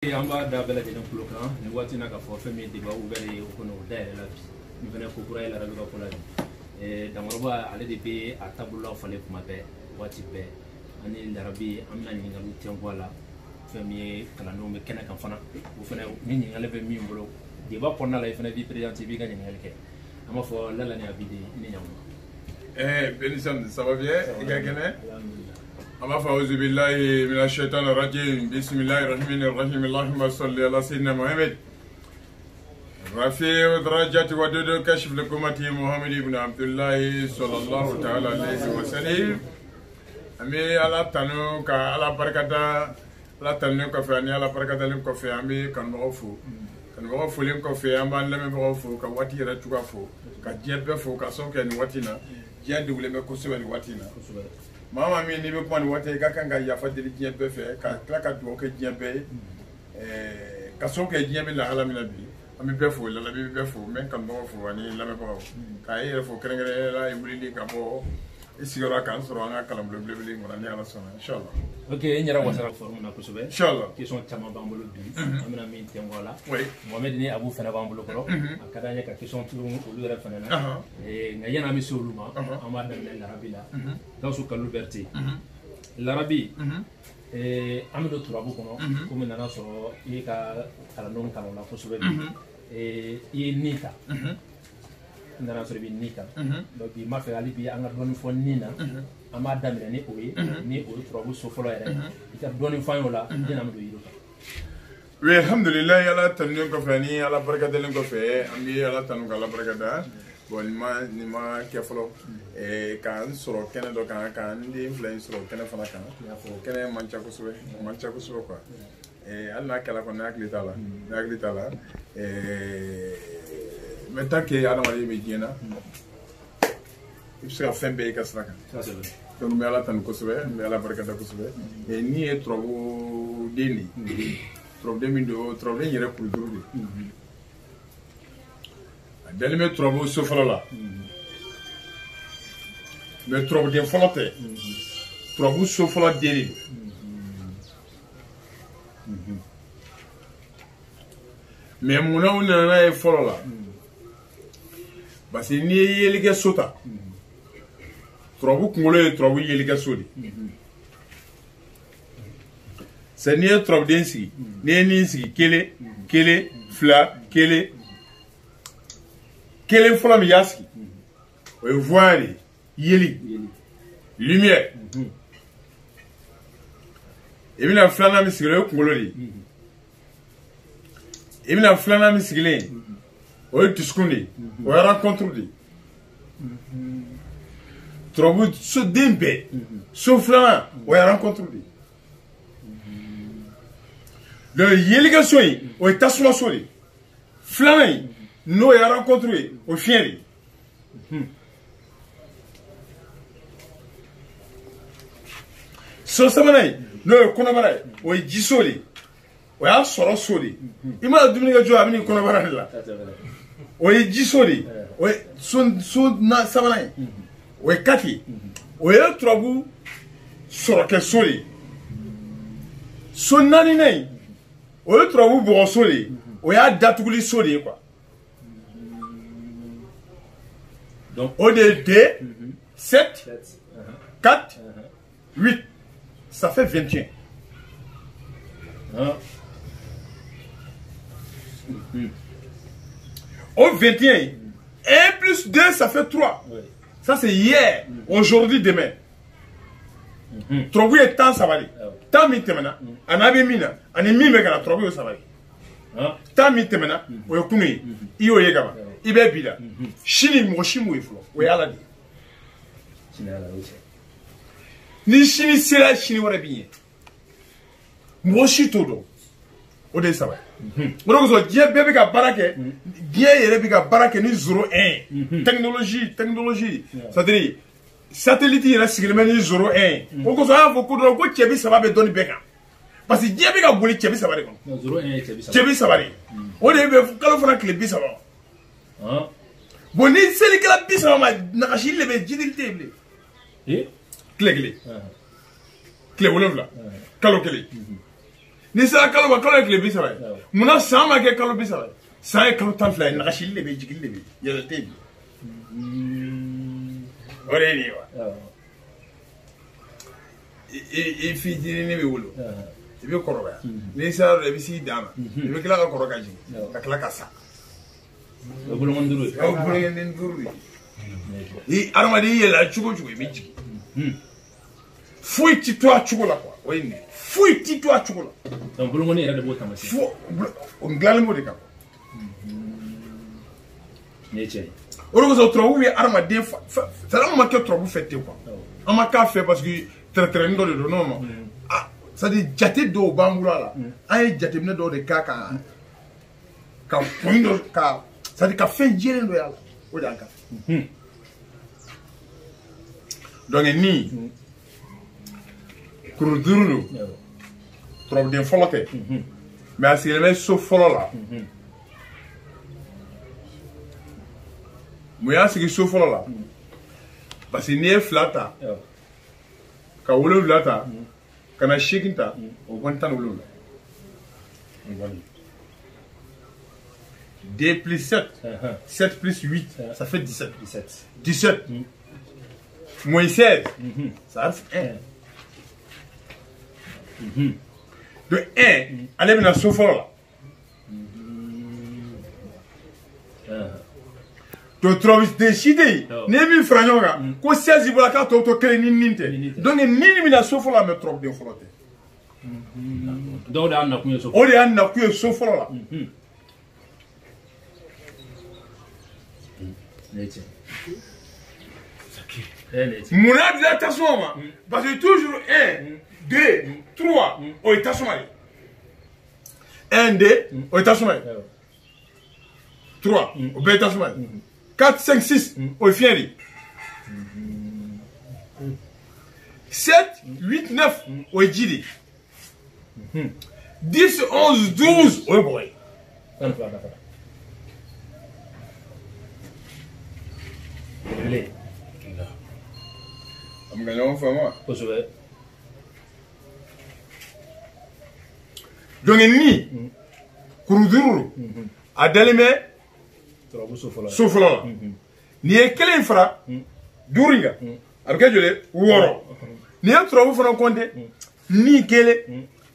an b'a da bɛɛ lajɛlen tulo kan nin waati na ka fɔ fɛn min ye débat ouvert ye o kɔni o dayɛlɛ la bi nin fɛnɛ ko kura ye radio ka ko la bi Dankɔrɔba ale de bɛ a taabolola falen kuma bɛɛ waati bɛɛ ani Larabi an bɛna ɲininkaliw tɛnku a la fɛn min ye kalandenw bɛ kɛnɛ kan fana o fɛnɛ ni ɲininkali bɛ min bolo débat kɔnɔna la i fɛnɛ b'i présenter i b'i ka ɲininkali kɛ an b'a fɔ Lala ni Abidi ni ɲankuma. Bénisson, ça va bien? أعوذ بالله من الشيطان الرجيم بسم الله الرحمن الرحيم اللهم صل على سيدنا محمد رفيع درجات ودود كشف لكمة محمد بن عبد الله صلى الله تعالى عليه وسلم أمي على تنو كعلى بركة على تنو كفاني على بركة لم كفي أمي كان مغفو لم كفي أمان لم مغفو كواتي رتوغفو كجيب بفو كسوك يعني واتينا جيان دولة مكوسو يعني واتينا Mama mi ni be kuma ni wate ka kan ga yafa deli diɲɛ bɛɛ fɛ ka tila ka dugawu kɛ diɲɛ bɛɛ ye ka so kɛ diɲɛ bɛ lahala min na bi an bɛ bɛɛ fo Lala bɛ bɛɛ fo n bɛ kanubagaw fo ani lamɛnbagaw k'a ye yɛrɛ fo kɛrɛnkɛrɛnnenya la wulili ka bɔ i sigiyɔrɔ k'an sɔrɔ an ka kalan belebele in kɔnɔ ni Ala sɔnna inshallah. Ok n yɛrɛ wasara forum na kosɛbɛ. Inshallah. Question caman b'an bolo bi an bɛna min tɛnku a la. Oui. Mohamed ni Abu fana b'an bolo kɔrɔ a ka d'an ye ka question tulon olu yɛrɛ fana na nka yan'an bɛ se olu ma an b'a daminɛ Larabi la Gawusu Kalilu Berete Larabi an bɛ don turabu kɔnɔ komi nana sɔrɔ i ye ka kalandenw kalan o la kosɛbɛ bi i ye ni ta n nana sɔrɔ i bɛ ni ta donc bi n b'a fɛ hali bi an ka dɔɔni fɔ ni na an b'a daminɛ ni o ye ni o ye turabu so fɔlɔ yɛrɛ i ka dɔɔni fɔ an ye o la yan'an bɛ don yiri kan. Oui, alhamdulillah Ala tanulen kɔfɛ ni Ala barikadalen kɔfɛ an bɛ Ala tanu ka Ala barikada bon nin ma kɛ fɔlɔ k'an sɔrɔ kɛnɛ dɔ kan ka n den fila in sɔrɔ kɛnɛ fana kan o kɛnɛ man ca kosɛbɛ quoi hali n'a kɛla kɔni ne hakili t'a la mais tant que adamaden bɛ diɲɛ na i bɛ se ka fɛn bɛɛ i ka sira kan donc n bɛ Ala tanu kosɛbɛ n bɛ Ala barikada kosɛbɛ ni ye turabu den de ye turabu min don turabu yɛrɛ kuru duuru de a dalen bɛ turabu so fɔlɔ la mais turabu den fɔlɔ tɛ turabu so fɔlɔ den de don mais munna u nana n'a ye fɔlɔ la parce que n'i ye yelikɛ so ta turabu kunkolo ye turabu yelikɛ so de c'est n'i ye turabu den sigi n'i ye nin sigi kelen fila kelen fɔlɔ min y'a sigi o ye voix de yeli lumière i bɛna filanan min sigilen o ye kunkolo de ye i bɛna filanan min sigilen o ye dusukun de ye o ye rencontre de ye turabu so den bɛɛ so filanan o ye rencontre de ye donc yelikɛ so in o ye tasuma so de ye filanan in n'o ye rencontre ye o fiɲɛ de ye so sabanan in n'o ye kɔnɔbara ye o ye jiso de ye o y'a sɔrɔ so de ye i mana dumuni kɛ cogo a bɛ n'i kɔnɔbara de la o ye jiso de ye o ye so sabanan ye o ye kati ye o ye turabu sɔrɔkɛ so de ye so naaninan in o ye turabu bɔgɔ so de ye o y'a datuguli so de ye quoi. Donc, au de 2, 7, 4, 8, ça fait 21. Au 21, 1 plus 2, ça fait 3. Ça, c'est hier, aujourd'hui, demain. Trobu est temps, ça va aller. Tant mi temena, en avait mina, en est mi megana, trobu, ça va aller. Tant mi temena, ou est kunu, iyo yegaba. I bɛ bi la sini mɔgɔ si m'o ye fɔlɔ o ye Ala de ye ni sini sera sini wɛrɛ b'i ɲɛ mɔgɔ si t'o dɔn o de ye saba ye o de kosɔn diɲɛ bɛɛ bɛ ka baara kɛ diɲɛ yɛrɛ bɛ ka baara kɛ ni 0-1 technologie c'est-à-dire satellite yɛrɛ sigilen bɛ ni 0-1 o kosɔn an y'a fɔ ko dɔrɔn ko cɛ bi saba bɛ dɔnni bɛɛ kan parce que diɲɛ bɛ ka boli cɛ bi saba de kɔnɔ cɛ bi saba de o de bɛ kalo fana tile 30 bon ni selikɛla 30 ma nagasi le bɛ jidili tɛ yen bilen tile kelen tile 7 kalo kelen ni sera kalo kalo kile 30 muna sama ke kalo 30 sa e kalo tan fla na gashil le be jigil le be ya te bi ore ni wa e fi dini ne be wolo e be koroba ni sera le bi si dama e be kala ka koroga ji ka kala ka sa o bulu monduru o bulu nduru i armadi yela chugo chugo be jigi fuiti to chugo la quoi oui fuiti to chugo la donc bulu ngoni era de bota masi fo on glal mo de ka neche oro ko tro wi armadi fa ça ma que tro bu fete quoi on ma ka fait parce que très ndo de non ah ça dit jate do bangula la ay jate ne do de kaka ka poindo ka ça dit ka fait jere ndo yalla o danka donc ni kuru durulu trop den folote mais asile me so folola mo ya sigi so folola parce que ni flata ka wolo flata kana shikinta o bontan wolo 2 plus 7 7 plus 8 ça fait 17 17 moins 16 ça fait 1 de 1 allez bien so folola to trovis de chidi ne mi franyoga ko 16 ibola ka to kele ni ninte donc ni mi na so folola me trop de folote donc da na kuyo so o de an na kuyo so folola neche Mouna de l'attachement, parce que toujours 1, 2, 3, au attachement. 1, 2, au attachement. 3, au attachement. 4, 5, 6, au fieri. 7, 8, 9, au jiri. 10, 11, 12, au boy. I'm going to moi. Donc ni kuruduru adalime sofala ni ekele fra duringa abika jole woro ni trobu fana konte ni kele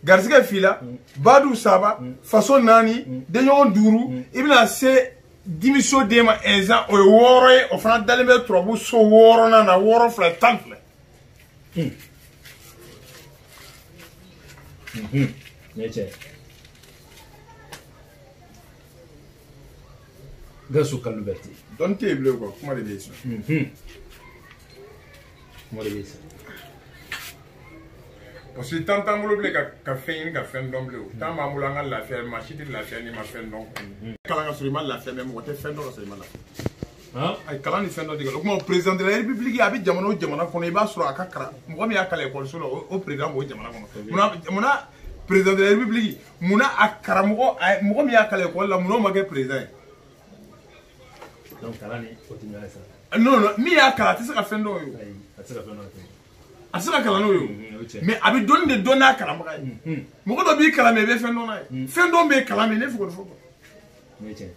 garsika fila badu saba façon nani de nyon duru ibna se dimiso dema enza o woro e o fana dalime trobu so woro na woro fla tanfle neche gasu kaluberti don table ko kuma de beso kuma de beso parce que tant tant bleu ka fein ka fen don bleu tant ma mulanga la faire machine la faire ni ma fen don kala nga suri mal la faire même wote fen don suri mal ay kala ni fen don diga ko président de la république abi jamono kono iba sura akakara mo mi akala école solo au président mo jamono kono muna président de la république muna akara mo mi akala école la muno magé président donc kala ni continuer ça non mi akala tisa ka fen don yo asira kala no yo mais abi don de dona kala magay mo ko do bi kala me be fen don ay fen don be kala me ne fuko fuko meche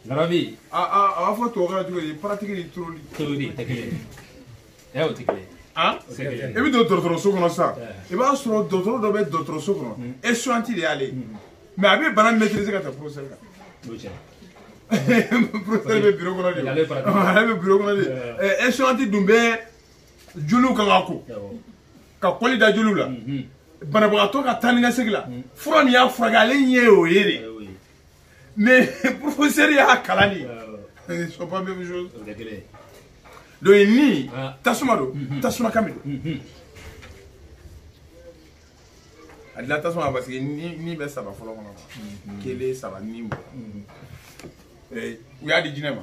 Larabi a faut to ga tu pratique ni toli tekele o tekele e bi docteur so kono sa e ba so docteur do be docteur so kono e so anti de aller mais abi bana maîtriser ka ta procès ka meche procès be bureau kono de be bureau kono de e so anti dumbe julu ka ngako ka koli da julu la bana ba to ka taninga segla furo ni ya fragale nye o yere mais professeur ya kalani ils sont pas même chose do ni tasuma kamido adla tasuma parce que ni be saba folo kono kele saba ni mo we adi jinema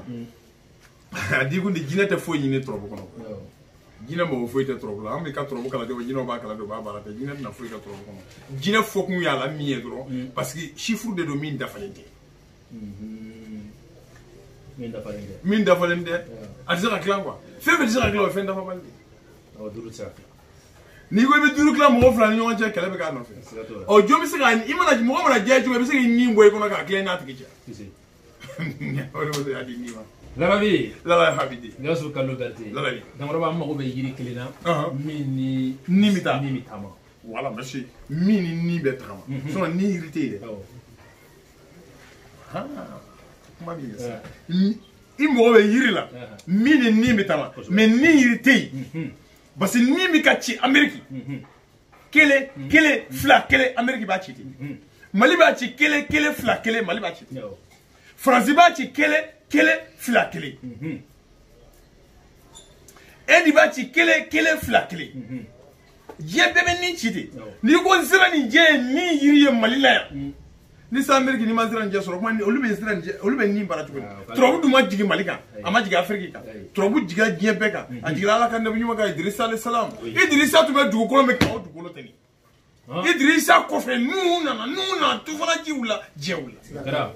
adi ko di jinete fo ni trop kono jinema mo fo ite trop la am ka trop kala do jinoma ba kala do ba barata jinete na fo ite trop kono jine fo ku ya la mi edro parce que chiffre de domine dafalente min dafa len de adisa ka klan quoi febe disa ka klan fe dafa balde o duru sa Ni ko be duru kila mo fla ni on je kele be ka no fe o jo mi se ga imana mo mo na je ju be se ni boy ko na ka kle na tike ja si o do ya di ni ma Larabi la habidi ngaso kallo berti larabi damaro ba ma ko be yiri kilina min ni mita ma voilà monsieur mini ni be trama so ni irrité ah ma bi ça i mo be yiri la mini ni mita ma mais ni irrité parce que ni mi ka ci Amérique kele fla kele Amérique ba ci Mali ba ci kele fla kele Mali ba ci France ba ci kele fla kele Edi ba ci kele fla kele je bebe ni ci de ni ko zira ni je ni yiri Mali la ya ni sa Amérique ni ma zira je soro man olu be zira je olu be ni bara tuko trop du ma jigi Mali kan ama jigi Afrique kan trop bu jiga je be kan a jiga ala kan ne nyuma ga Idrissa alayhi salam Idrissa tu be dugu ko me ka dugu lo tani Idrissa ko fe nu na tu fana ji wula je wula gara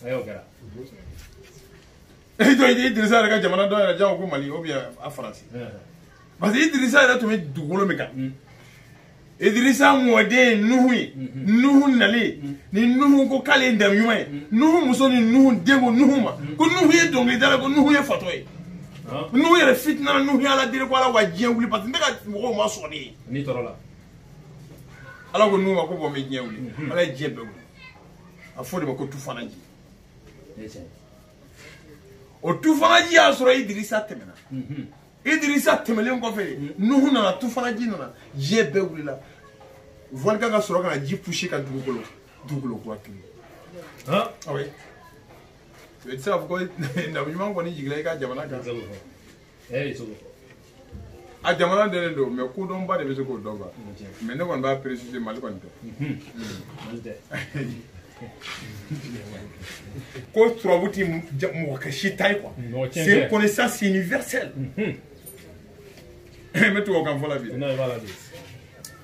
ayo gara do Idrissa ga jamana do ya jaw ko Mali o bien a France parce que Idrissa da tu me dugu lo me kan Idrissa mwade nuhu nale ni nuhu ko kale ndam yume nuhu musoni nuhu dengo nuhu ma ko nuhu ye dongli dala ko nuhu ye fatoy nuhu ye fitna nuhu ala dire ko ala wajien wuli parce que ndeka mo ma soni ni torola ala ko nuhu ko bo me jien wuli ala jebe wuli afode ko tu fanaji o tu fanaji asoro Idrissa temena Idrissa temelen ko fe nuhu na tu fanaji na jebe wuli la volcan ka soro ka ji pusher ka dugukolo ko akili ah oui c'est ça ko na bima ko ni jigla ka jamana ka so a jamana de do mais ko don ba de be ko do ba mais ne kon ba préciser mal kon to ko trobuti mo ka shitai quoi c'est une connaissance universelle mais tu on voit la vie non voilà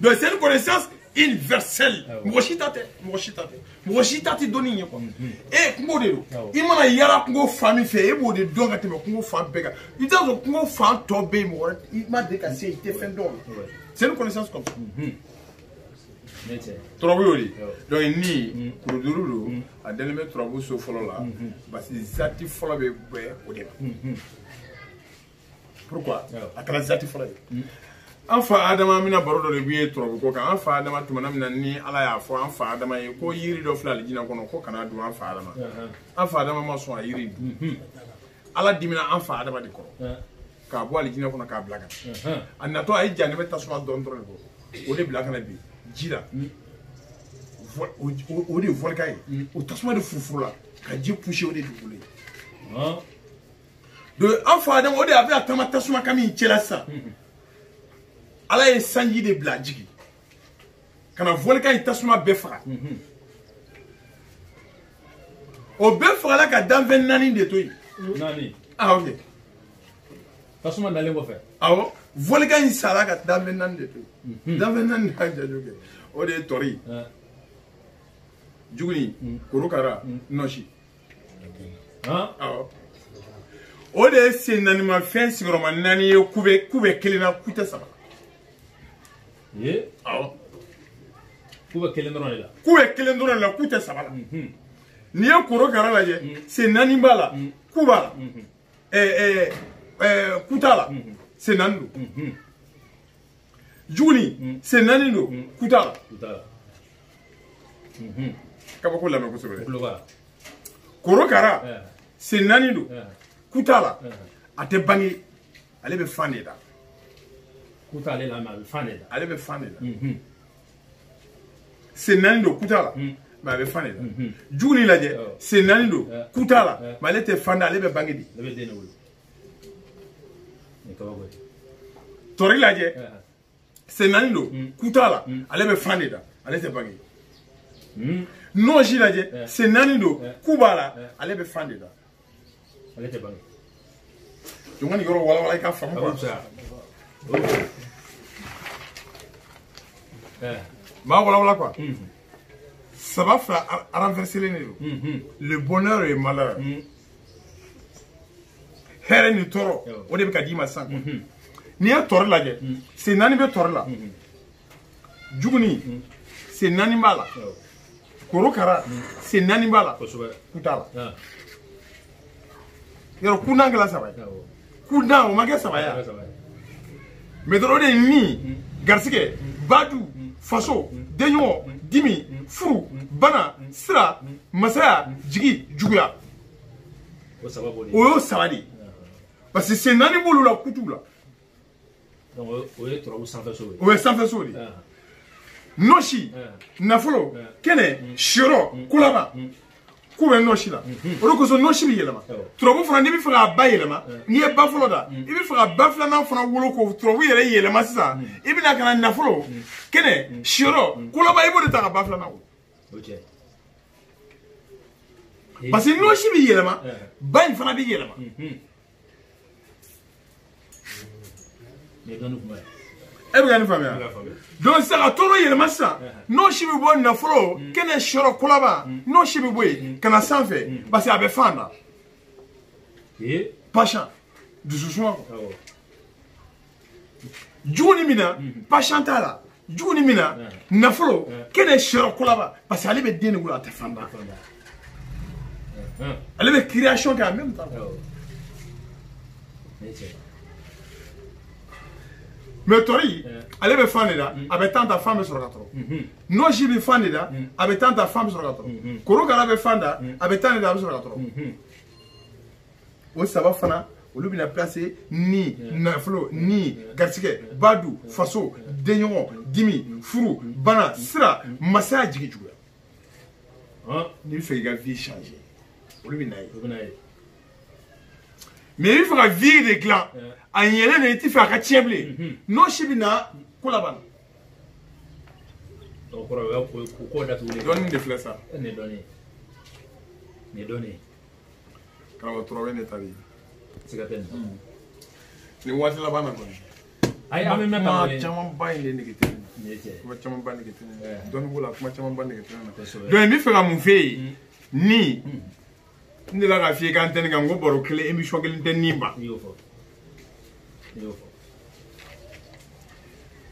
donc c'est une connaissance universelle mochitate doni quoi et ngo de do imana yara ngo famille fait e bo de donga te ngo fa bega ita zo ngo fa to be mo ma de ka c'est te fin don c'est une connaissance comme ça Trouboli donc ni produire a delme troubo so folo la parce que zati folo be o de pourquoi a kala zati folo Anfa Adama mina baro do le biye troubo ko kan anfa Adama tumana mina ni ala ya fo anfa Adama ye ko yiri do fla le jina kono ko kana do anfa Adama ma so a yiri ala dimina anfa Adama di ko ka bo ale jina kono ka blaga anato ay jani be tasuma don dron ko o de blaga na bi jira o de volcan o tasuma de fufula ka ji pusher o de dugule do anfa Adama o de avait atama tasuma kami chela sa ala ye sanji de bla jigi kana volcan tasuma be fara o be fara la ka dan 24 de toyi nani ah ok tasuma dalen ko fe awo volcan sala ka dan 24 de toyi dan 24 ka jajoge o de tori juguni korokara noshi awo o de senani ma fen sigoroma nani ye kube kelina kuta saba ye awo kube kelen dron la kuta saba la ni ye korokara la je senani bala kuba kuta la senando juguni senani do kuta la kaba ko lamɛ kosɛbɛ korokara senani do kuta la a tɛ bange ale bɛ fan de da kuta ale la mais a bɛ fan de da ale bɛ fan de da senani do kuta la mais a bɛ fan de da juguni lajɛ senani do kuta la mais ale tɛ fan da ale bɛ bange de ale bɛ den de wolo ni kaba ko tori lajɛ senani do kuta la ale bɛ fan de da ale tɛ bange noji lajɛ senani do kuba la ale bɛ fan de da ale tɛ bange donc ni yɔrɔ walawala I ka faamu quoi maa walawala quoi ça va faire renverser les niveaux le bonheur et le malheur hɛrɛ ni tɔɔrɔ o de bɛ ka d'i ma sisan quoi n'i ye tɔri lajɛ sen 4 bɛ tɔri la juguni sen 4 b'a la korokara sen 4 b'a la ku t'a la yɔrɔ kundan kɛla 3 ye kundan o ma kɛ 3 ye mais dɔrɔn o de ye ni garisɛgɛ badu faso denɲɔgɔn dimi furu bana sira masaya jigi juguya o y'o 3 de ye parce que sen 4 b'olu la kutuw la o ye turabu sanfɛso ye o ye sanfɛso de ye nɔsi nafolo kɛnɛ siyɔrɔ kulaba k'u bɛ nɔsi la o de kosɔn nɔsi bɛ yɛlɛma turabu fana n'i bɛ fɛ k'a ba yɛlɛma n'i ye ba fɔlɔ da i bɛ fɛ ka ba filanan fana wolo ko turabu yɛrɛ yɛlɛma sisan i bɛna ka na nafolo kɛnɛ siyɔrɔ kulaba i b'o de ta ka ba filanan wolo parce que nɔsi bɛ yɛlɛma ba in fana bɛ yɛlɛma e bɛ ka nin faamuya donc sisan ka tɔɔrɔ yɛlɛma sisan n'o si bɛ bɔ nafolo kɛnɛ siyɔrɔ kulaba n'o si bɛ bɔ yen ka na sanfɛ parce que a bɛ fan da passion dususuma juguni min na passion t'a la juguni min na nafolo kɛnɛ siyɔrɔ kulaba parce que ale bɛ den de wolo a tɛ fan da ale bɛ création kɛ en même temps mais tori ale bɛ fan de da a bɛ tan ta fan bɛ sɔrɔ ka tɔrɔ nɔsi bɛ fan de da a bɛ tan ta fan bɛ sɔrɔ ka tɔrɔ korokara bɛ fan da a bɛ tan de da a bɛ sɔrɔ ka tɔrɔ o 3 fana olu bɛna placer ni nafolo ni garisɛgɛ badu faso denɲɔgɔn dimi furu bana sira masaya jigi juguya n'i bɛ fɛ k'i ka vie changer olu bɛ na ye mais i bɛ fɛ ka vie de dilan a ɲɛlen de i tɛ fɛ a ka tiɲɛ bilen n'o si bɛ na ko laban dɔɔnin de filɛ sa karamɔgɔ turabe ne ta de ye nin waati laban na kɔni kuma camanba in de nege tɛ ne na kuma camanba nege tɛ ne na dɔɔnin b'o la kuma camanba nege tɛ ne na donc n bɛ fɛ ka mun f'e ye ni n delila k'a f'i ye k'an tɛ nin kan n ko baro kelen émission kelen tɛ nin ban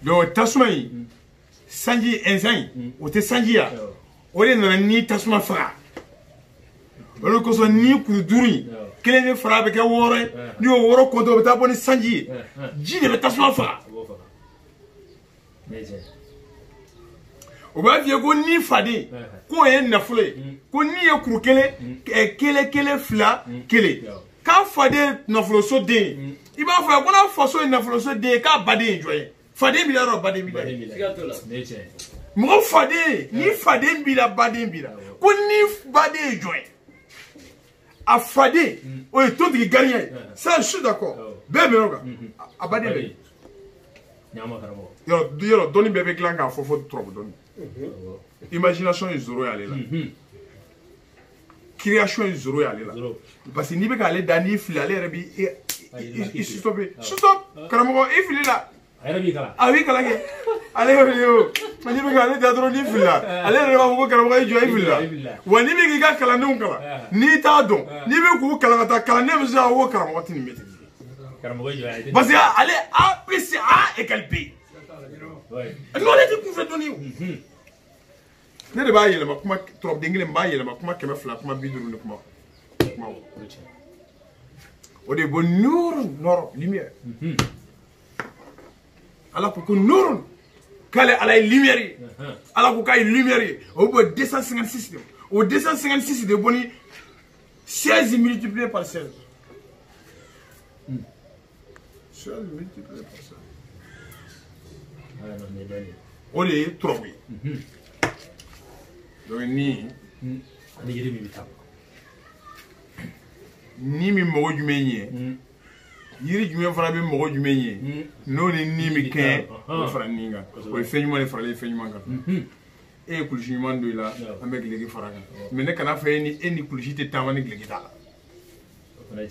donc tasuma in sanji ɛnsan in o tɛ sanji ya o de nana ni tasuma faga o de kosɔn ni kuru 5 in kelen bɛ fara a bɛ kɛ 6 ye n'i y'o 6 compter o bɛ taa bɔ ni sanji ye ji de bɛ tasuma faga o b'a f'i ye ko ni faden k'o ye nafolo ye ko ni ye kuru kelen kelen 2 kelen k'a faden nafoloso den i b'a fɔ ko n'a faso ye nafoloso den ye k'a baden ye jɔn ye faden b'i la yɔrɔ baden b'i la mɔgɔ faden ni faden b'i la baden b'i la ko ni baden ye jɔn ye a faden o ye totigi gariya ye ça je suis d'accord bɛɛ bɛ yɔrɔ kan a baden bɛ yen yɔrɔ dɔnni bɛɛ bɛ dilan k'a fɔ fo turabu dɔnni imagination ye zoro y'ale la création ye zoro y'ale la parce que n'i bɛ k'ale da n'i fili ale yɛrɛ b'i stoppé stop karamɔgɔ i fili la a b'i kalan kɛ ale yɛrɛ de o n'i bɛ k'ale da dɔrɔn n'i fili la ale yɛrɛ b'a fɔ ko karamɔgɔ i jɔ i fili la wa n'i bɛ k'i ka kalandenw kalan n'i t'a dɔn n'i bɛ k'u kalan ka taa kalanden bɛ se k'a fɔ ko karamɔgɔ tɛ nin bɛ ten parce que ale A plus A égale B n'o de tɛ kunfɛ dɔnni ye ne de b'a yɛlɛma kuma turabuden kelen b'a yɛlɛma kuma 200 kuma 50 ni kuma o de bɔ nɔrɔ lumière ala ko nɔrɔ k'ale ala ye lumière ye ala ko k'a ye lumière ye o bɛ 256 de o 256 de bɔ ni 16 multiplié par 16 16 multiplié par 16 o de ye turabu ye donc ni min mɔgɔ jumɛn ye yiri jumɛn fana bɛ mɔgɔ jumɛn ye n'o ni bɛ kɛ o fara nin kan o ye fɛn ɲuman de faralen fɛn ɲuman kan e ye kulusi ɲuman don i la an bɛ gileki fara kan mais ne kana fɛ e ni kulusi tɛ taama ni gileki t'a la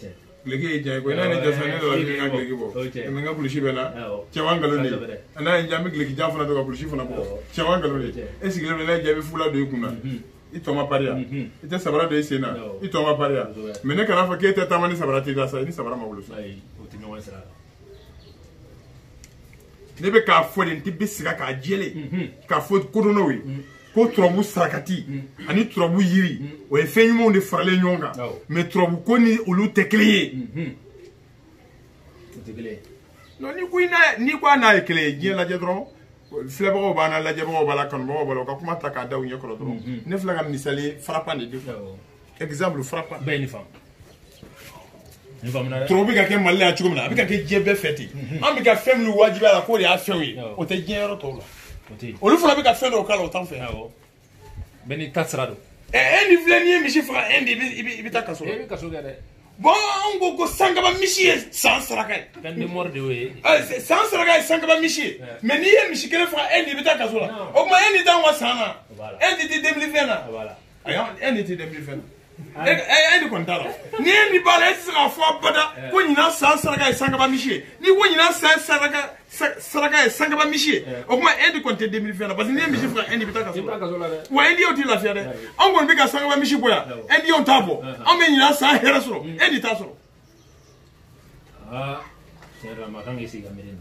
gileki ye diya ye ko n'a ye ne jɔ sisan ne nana n ka gileki bɔ n ka kulusi bɛ na cɛman nkalon de a n'a ye n bɛ gileki jan fana don ka kulusi fana bɔ cɛman nkalon de e sigilen bɛ n'a ye jaabi fula don i kun na i tɔ ma pariya i tɛ sabara don i sen na i tɔ ma pariya mais ne kana fɔ k'e tɛ taama ni sabara t'i la sa i ni sabara ma wolo sa ne bɛ k'a fɔ de n tɛ bɛ siga k'a jɛlen k'a fɔ kodɔnnaw ye ko turabu sarakati ani turabu yiri o ye fɛn ɲumanw de faralen ɲɔgɔn kan mais turabu ko ni olu tɛ kelen ye non ni ko a n'a ye kelen ye diɲɛ lajɛ dɔrɔn filɛbagaw b'an na lajɛbagaw b'a la kanubagaw b'a la u ka kuma ta k'a da u ɲɛ kɔrɔ dɔrɔn ne filɛ ka misali frappant de di exemple frappant bɛɛ ye nin faamu turabu bɛ ka kɛ Mali la yan cogo min na a bɛ ka kɛ diɲɛ bɛɛ fɛ ten an bɛ ka fɛn minnu wajibiya la k'o de y'a fɛnw ye o tɛ diɲɛ yɔrɔ tɔw la olu fana bɛ ka fɛn dɔw k'a la o t'an fɛ yan bɛɛ n'i ta sira don e ni filɛ n'i ye misi faga e de i bɛ taa kaso la i bɛ kaso kɛ dɛ bon an ko sankaba misi ye san saraka ye fɛn de mɔri de y'o ye san saraka ye sankaba misi ye mais n'i ye misi kelen faga e de i bɛ taa kaso la o tuma e ni t'anw ka san na e de tɛ 2020 na ayi e ni tɛ 2020 na e ni kɔni t'a la ni e ni b'a la e tɛ se k'a fɔ abada ko ɲinan san saraka ye sankaba misi ye n'i ko ɲinan san saraka ye sankaba misi ye o tuma e de kɔni tɛ 2020 na parce que n'i ye misi faga e de bɛ taa kaso la wa e y'o t'i lafiya dɛ anw kɔni bɛ ka sankaba misi bɔ yan e y'o t'a bɔ anw bɛ ɲinan san hɛrɛ sɔrɔ e de t'a sɔrɔ tiɲɛ yɛrɛ la maa kan k'i sigi ka miiri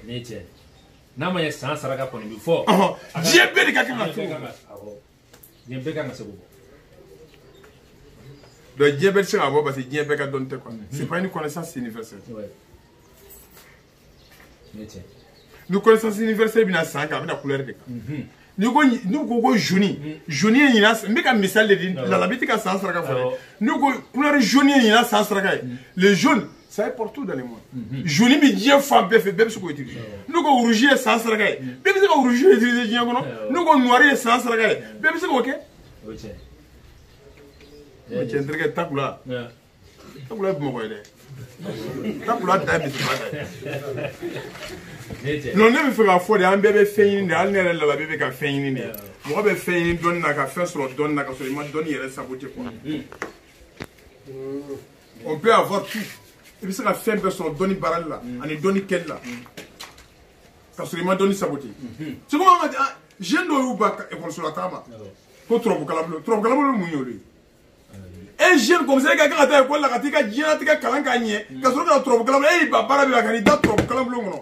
nin ye tiɲɛ n'a ma ɲɛ san saraka kɔni bi fɔ diɲɛ bɛɛ de ka kan ka to diɲɛ bɛɛ kan ka se k'o bɔ donc diɲɛ bɛɛ tɛ se k'a bɔ parce que diɲɛ bɛɛ ka dɔnni tɛ quoi c'est pas une connaissance universelle ni connaissance universelle bɛna san kan a bɛna couleur de kan n'u ko jaune jaune ye ɲinan n bɛ ka misali de di Lala bɛ ti ka san saraka fɔ dɛ n'u ko couleur jaune ye ɲinan san saraka ye le jaune ça est partout dans le monde jaune bɛ diɲɛ fan bɛɛ fɛ bɛɛ bɛ se k'o utiliser n'u ko rouge ye san saraka ye bɛɛ bɛ se ka rouge utiliser diɲɛ kɔnɔ n'u ko noir ye san saraka ye bɛɛ bɛ se k'o kɛ cɛ n terikɛ Takula ye Bamakɔ ye dɛ Takula da ye misiba da ye non ne bɛ fɛ k'a fɔ de an bɛɛ bɛ fɛn ɲini de hali ne yɛrɛ Lala bɛɛ bɛ ka fɛn ɲini de mɔgɔ bɛ fɛn ɲini dɔnni na ka fɛn sɔrɔ dɔnni na ka sɔrɔ i ma dɔnni yɛrɛ saboter quoi on peut avoir tout i bɛ se ka fɛn bɛɛ sɔrɔ dɔnni baarali la ani dɔnni kɛli la ka sɔrɔ i ma dɔnni saboter c'est comme an ka jeune dɔw y'u ba ekɔliso la taga ma ko tubabukalan bolo mun y'olu ye e jeune comme ça i ka kan ka taa ekɔli la ka t'i ka diɲɛlatigɛ kalan k'a ɲɛ ka sɔrɔ ka na tubabukalan bolo e y'i ba baara bɛ la ka n'i da tubabukalan bolo kɔnɔ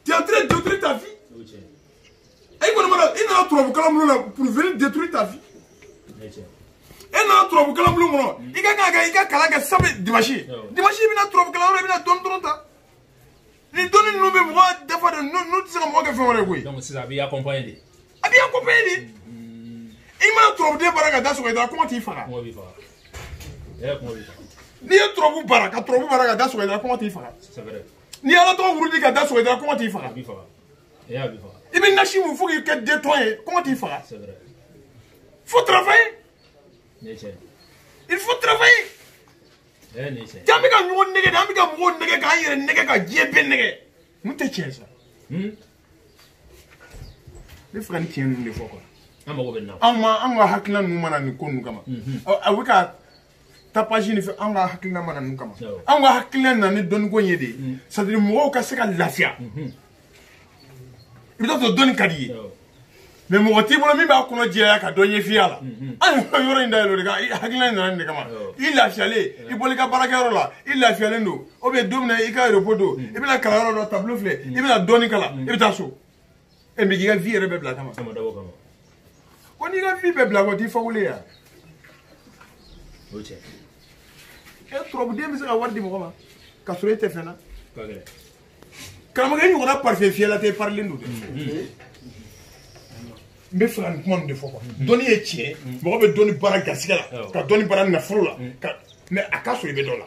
tu es en train de détruire ta vie e kɔni mana i nana tubabukalan bolo la pour venir détruire ta vie e nana tubabukalan bolo kɔnɔ i ka kan ka i ka kalan kɛ sabu dimanche i bɛna tubabukalan yɔrɔ i bɛna dɔɔni dɔrɔn ta ni dɔnni ninnu bɛ mɔgɔ dafa de n'u tɛ se ka mɔgɔ kɛ fɛn wɛrɛ ye koyi donc sisan a b'i accompagner de a b'i accompagner de i mana turabuden baara ka da sɔgɔ i da kɔngɔ t'i faga n'i ye turabu baara ka turabu baara ka da sɔgɔ i da kɔngɔ t'i faga n'i ye ala tɔgɔ wurudi ka da sɔgɔ i da kɔngɔ t'i faga i bɛ nasi mun fo k'i kɛ détruit ye kɔngɔ t'i faga faut travailler il faut travailler jaa an bɛ ka ɲɔgɔn nɛgɛ de an bɛ ka mɔgɔw nɛgɛ k'an yɛrɛ nɛgɛ ka diɲɛ bɛɛ nɛgɛ mun tɛ tiɲɛ sa ne fɛ ka nin tiɲɛ ninnu de fɔ quoi an ka hakilina ninnu mana nin ko ninnu kama a bɛ ka tapage ni fɛ an ka hakilina mana ninnu kama an ka hakilina nana ni dɔnniko in ye de c'est à dire mɔgɔw ka se ka lafiya i bɛ taa sɔrɔ dɔnni ka di ye mais mɔgɔ t'i bolo min b'a kɔnɔ jɛya ka dɔ ɲɛf'iya la an ka yɔrɔ in dayɛlɛ o de kan hakilina in nana nin de kama i lafiyalen i bɔra i ka baarakɛyɔrɔ la i lafiyalen don ou bien don min na i ka repos don i bɛna kalanyɔrɔ dɔ tableau filɛ i bɛna dɔɔni kalan i bɛ taa so mais k'i ka vie yɛrɛ bɛɛ bila kama ko n'i ka vie bɛɛ bila kɔ t'i fawele yan turabuden bɛ se ka wari di mɔgɔ ma ka sɔrɔ e tɛ fɛn na karamɔgɔ e ɲɔgɔnna parfait fiyɛla tɛ parilen don dɛ n bɛ fɛ ka nin kuma ninnu de fɔ quoi dɔnni ye tiɲɛ mɔgɔ bɛ dɔnni baara garisɛgɛ la ka dɔnni baara nafolo la mais a ka sɔrɔ i bɛ dɔ la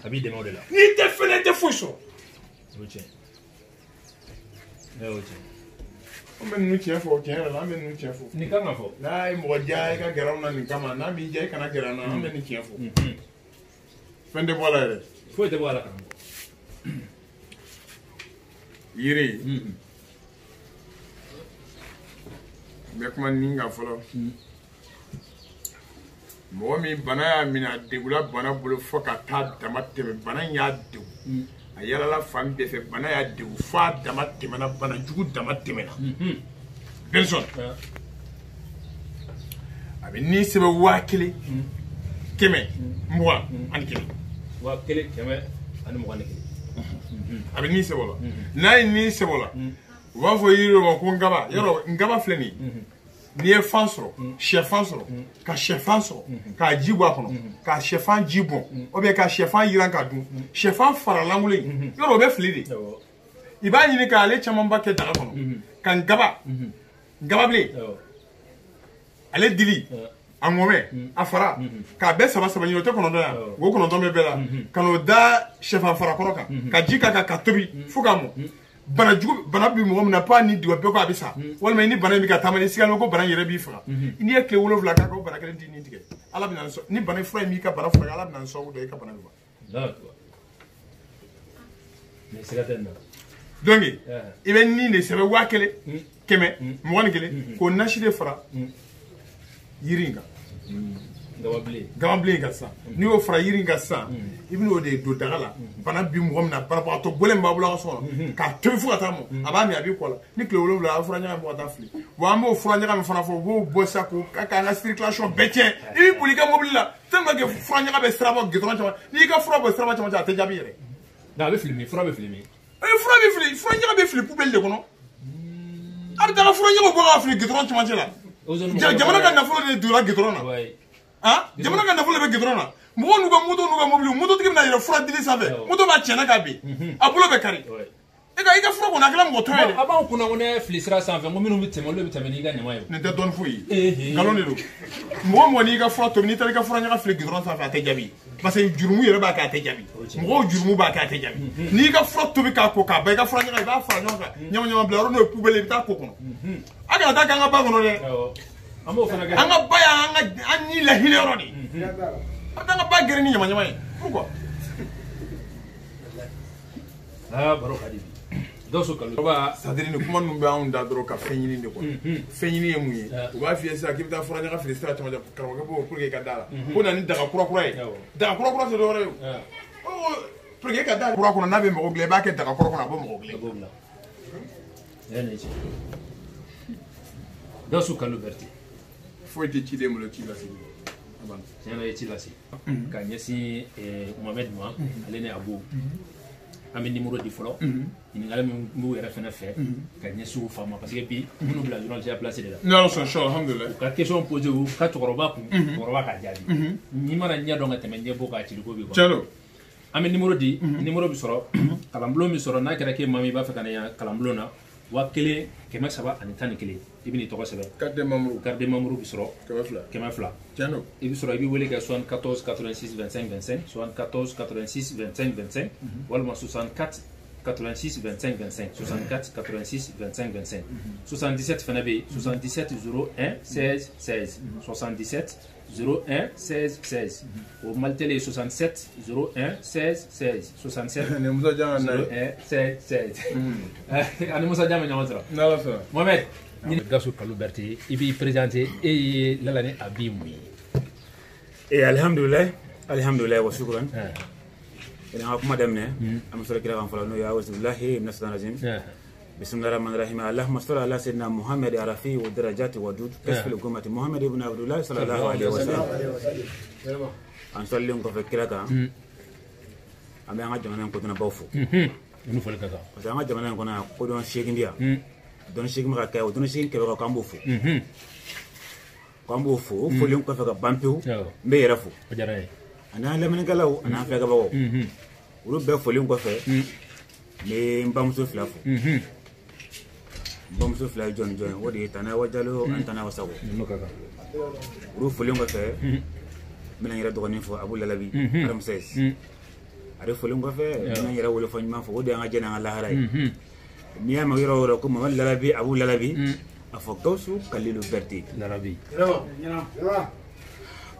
a b'i dɛmɛ o de la n'i tɛ fɛn i tɛ foyi sɔrɔ o ye tiɲɛ an bɛ ninnu tiɲɛ fɔ tiɲɛ yɛrɛ la an bɛ ninnu tiɲɛ fɔ nin kan ka fɔ n'a ye mɔgɔ diya i ka gɛrɛ anw na nin kama n'a m'i diya i kana gɛrɛ an na an bɛ nin tiɲɛ fɔ fɛn tɛ bɔ a la yɛrɛ foyi tɛ bɔ a la karamɔgɔ yiri n bɛ kuma nin kan fɔlɔ mɔgɔ min bana y'a minɛ a degula bana bolo fo ka taa dama tɛmɛ bana in y'a degun a yalala fan bɛɛ fɛ bana y'a degun fo a dama tɛmɛna bana jugu dama tɛmɛna Benson a bɛ ni sɛbɛn 1000 100 20 ani 1 1000 100 ani 21 a bɛ ni sɛbɛ la n'a ye ni sɛbɛ la u b'a fɔ yiri dɔ ma ko ngaba yɔrɔ ngaba filɛ nin ye n'i ye fan sɔrɔ sɛfan sɔrɔ ka sɛfan sɔrɔ k'a ji bɔ a kɔnɔ ka sɛfan ji bɔn ou bien ka sɛfan yiran ka dun sɛfan fara lankolon in yɔrɔ o bɛ fili de i b'a ɲini k'ale camanba kɛ daga kɔnɔ ka ngaba bilen ale dili a ŋɔmɛ a fara k'a bɛɛ saba saba ɲini o tɛ kɔnɔntɔn yan o kɔnɔntɔn bɛ bɛɛ la ka n'o da sɛfan fara kɔrɔ kan ka ji k'a kan ka tobi fo k'a mɔ bana bi mɔgɔ min na pas ni diwa bɛɛ ko a bɛ sa walima ni bana in bɛ ka taama ni siga ko bana yɛrɛ b'i faga n'i ye tile 7 k'a kan o bana kelen t'i ni tigɛ ala bɛna ni bana fura in b'i ka bana furakɛ ala bɛna sɔn o dɔ i ka bana bɛ ban donc i bɛ nin de sɛbɛn 1000 kɛmɛ 21 k'o nasi de fara yiri in kan gaba bilen ka sisan n'i y'o fara yiri in kan sisan i bɛn'o de don daga la bana bi mɔgɔ min na banabagatɔ gɔlɛn b'a bolo a ka so kɔnɔ k'a tobi fo ka taa mɔ a b'a min a b'i kɔ la ni tile 7 a bɛ fura ɲaga bɔ ka taa fili wa an b'o fura ɲaga min fana fɔ u b'o bɔ sisan k'an ka circulation bɛɛ tiɲɛ i b'i boli i ka mobili la tellement que fura ɲaga bɛ siraba gidɔrɔn caman n'i ka fura bɔ siraba caman a tɛ jaabi yɛrɛ a bɛ fili min fura bɛ fili min fura bɛ fili fura ɲaga bɛ fili poubelle de kɔnɔ a bɛ taa fura ɲaga bɔ ka fili gidɔrɔn cɛmancɛ la jamana ka nafolo de donna gidɔrɔn na jamana ka nafolo bɛ gidɔrɔn na mɔgɔw n'u ka moto n'u ka mobili mototigi bɛna yɛlɛ fura dili sanfɛ moto b'a tiɲɛna ka bin a bolo bɛ kari i ka fura kɔnɔ a kɛra mɔgɔ tɔn ye dɛ a b'anw kunna ko ne fili sira sanfɛ ko minnu bɛ tɛmɛ olu bɛ tɛmɛ n'i ka ɲama ye nin tɛ dɔnni foyi ye nkalon de don mɔgɔ n'i ka fura tobi n'i taara i ka fura ɲaga fili gidɔrɔn sanfɛ a tɛ jaabi parce que jurumu yɛrɛ b'a kɛ a tɛ jaabi mɔgɔw jurumu b'a kɛ a tɛ jaabi n'i ka fura tobi k'a ko k'a ban i ka fura ɲaga i b'a fara ɲɔgɔn kan ɲama bila yɔrɔ n'o ye poubelle i bɛ taa ko kɔnɔ a kana taa k'an ka ba kɔnɔ dɛ an ka ba y'an ni lahinɛ yɔrɔ de an t'an ka ba gɛrɛ ni ɲama ye pourquoi baro ka di dɔw kaluba c'est-à-dire ni kuma ninnu bɛ anw da dɔrɔn ka fɛn ɲini de quoi fɛn ɲini ye mun ye u b'a f'i ye sisan k'i bɛ taa fura ɲaga fili sira caman karamɔgɔkɛ b'o pour que i ka da la ko na ni daga kura ye daga kura tɛ dɔwɛrɛ ye o pour que i ka da kura kɔnɔ n'a bɛ mɔgɔ gilan i b'a kɛ daga kɔrɔ kɔnɔ a bɛ mɔgɔ gilan dɔw kalu berti foyi tɛ ciden bolo ci lase tiɲɛna ye ci lase ka ɲɛsin Mohamed ma ale ni Abu an bɛ numéro di fɔlɔ ɲininkali min b'u yɛrɛ fɛnɛ fɛ ka ɲɛsin u fa ma parce que bi minnu bila journaliste ya place de la n'Ala sɔnna sɔn alhamdulilayi u ka question posé u ka cɛkɔrɔba kun cɛkɔrɔba ka jaabi n'i mana ɲɛ dɔn ka tɛmɛ ɲɛ bɔ k'a ci ko bi kɔ tiɲɛ don an bɛ numéro di numéro bi sɔrɔ kalanbulon min sɔrɔ n'a kɛra k'e maa min b'a fɛ ka na yan kalanbulon na 1311 i bɛ n'i tɔgɔ sɛbɛn carte de membre bi sɔrɔ 200 tiɲɛ don i bɛ sɔrɔ i bɛ wele kɛ 74 86 25 25 74 86 25 25 walima 64 86 25 25 64 86 25 25 77 fana bɛ yen 77 01 16 16 77 01 16 16 o Malitel ye 67 01 16 16 67 01 16 16 ani Musa Jame ɲɔgɔn sɔrɔ Mohamed Gassou Kalou Berté i b'i présenté e ye Lalani Abi mun ye alhamdulilayi wa shukran idan ka kuma daminɛ an bɛ sɔrɔ kira kan fɔlɔ n'o ye auzubillahi minash shaitanir rajim bismillahir rahmanir rahim allahumma salli ala sayyidina muhammad arafi wa darajati wa dud kasfil ummati muhammad ibn abdullah sallallahu alaihi wasallam an sɔlilen kɔfɛ kira kan an bɛ an ka jamana in kodɔnnabaw fo parce que an ka jamana in kɔnɔ yan kodɔn seegin bɛ yan dɔnni seegin bɛ ka kɛ o dɔnni seegin kɛmɛ kan k'an b'o fo k'an b'o fo o folen kɔfɛ ka ban pewu n bɛ yɛrɛ fo ani an lamɛnnikɛlaw ani an filɛkɛbagaw olu bɛɛ folen kɔfɛ n bɛ n bamuso fila fo n bamuso fila ye jɔn jɔn ye o de ye Tana Wajalo ani Tana Wasago olu folen kɔfɛ n bɛna n yɛrɛ dɔgɔnin fɔ Abu Lalabi Ramsès ale folen kɔfɛ n bɛna n yɛrɛ wele fɔ ɲuman fɔ o de y'an ka jɛn n'an ka lahara ye n'i y'a mɛn yɔrɔ o yɔrɔ ko Mamadu Lalabi Abu Lalabi a fɔ Gassou Kalilou Berté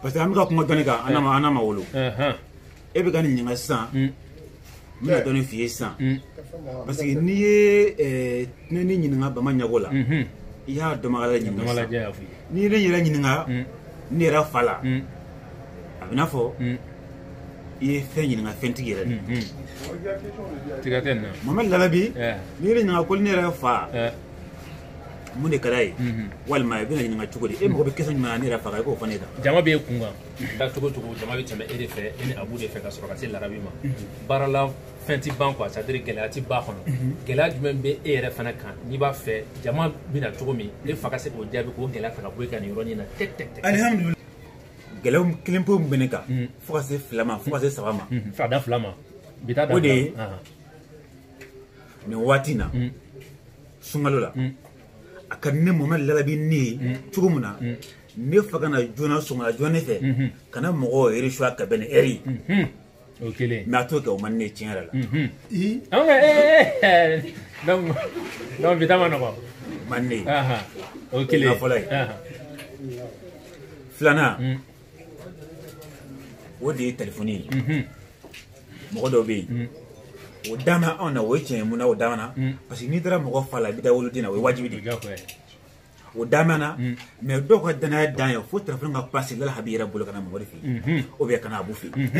parce que an bɛ ka kuma dɔnni kan an n'a ma wolo e bɛ ka nin ɲininka sisan n bɛna dɔnni f'i ye sisan parce que n'i ye ne ɲininka Bama ɲɛko la i y'a dɔnbagala ɲininka sisan n'i ye ne yɛrɛ ɲininka ne yɛrɛ fa la a bɛ n'a fɔ i ye fɛn ɲininka fɛntigi yɛrɛ de Mamadu Lalabi n'i ye ne ɲininka ko ne yɛrɛ fa mun de kala ye walima bina ɲininka cogo di e mɔgɔ bɛ question jumɛn ne yɛrɛ faga i k'o fɔ ne da jama bɛ kun kan da cogo cogo jama bɛ tɛmɛ e de fɛ e ni abu de fɛ ka sɔrɔ ka se larabi ma baara la fɛn ti ban quoi c'est-à-dire gɛlɛya ti ba kɔnɔ gɛlɛya jumɛn bɛ e yɛrɛ fana kan n'i b'a fɛ jama bɛna cogo min e fa ka se k'o jaabi k'o gɛlɛya ta ka bɔ e ka nin yɔrɔnin na tɛk tɛk tɛk alhamdulillah gɛlɛyaw kelen pe mun bɛ ne kan fo ka se 2 ma fo ka se 3 ma fa da 2 ma bi taa da o de ye nin waati na sunkalo la a ka ne Mohamed Lalabi ne ye cogo min na ne fa ka na joona sɔngɔ joona ne fɛ kana mɔgɔw reçoit ka bɛn ni heure ye o kelen mais a t'o kɛ o man ne tiɲɛ yɛrɛ la donc bi taa ma nɔgɔ man ne o kelen fɔlɔ ye filanan o de ye telefɔni ye mɔgɔ dɔw bɛ yen o dama anw na o ye tiɲɛ mun na o dama na parce que n'i taara mɔgɔ fa la i bɛ taa woloden na o ye wajibi de o dama na mais dɔw ka danaya dan ye fo telefɔni ka place Lala Habi yɛrɛ bolo ka na mɔgɔ de fɛ yen ou bien ka na Abu fɛ yen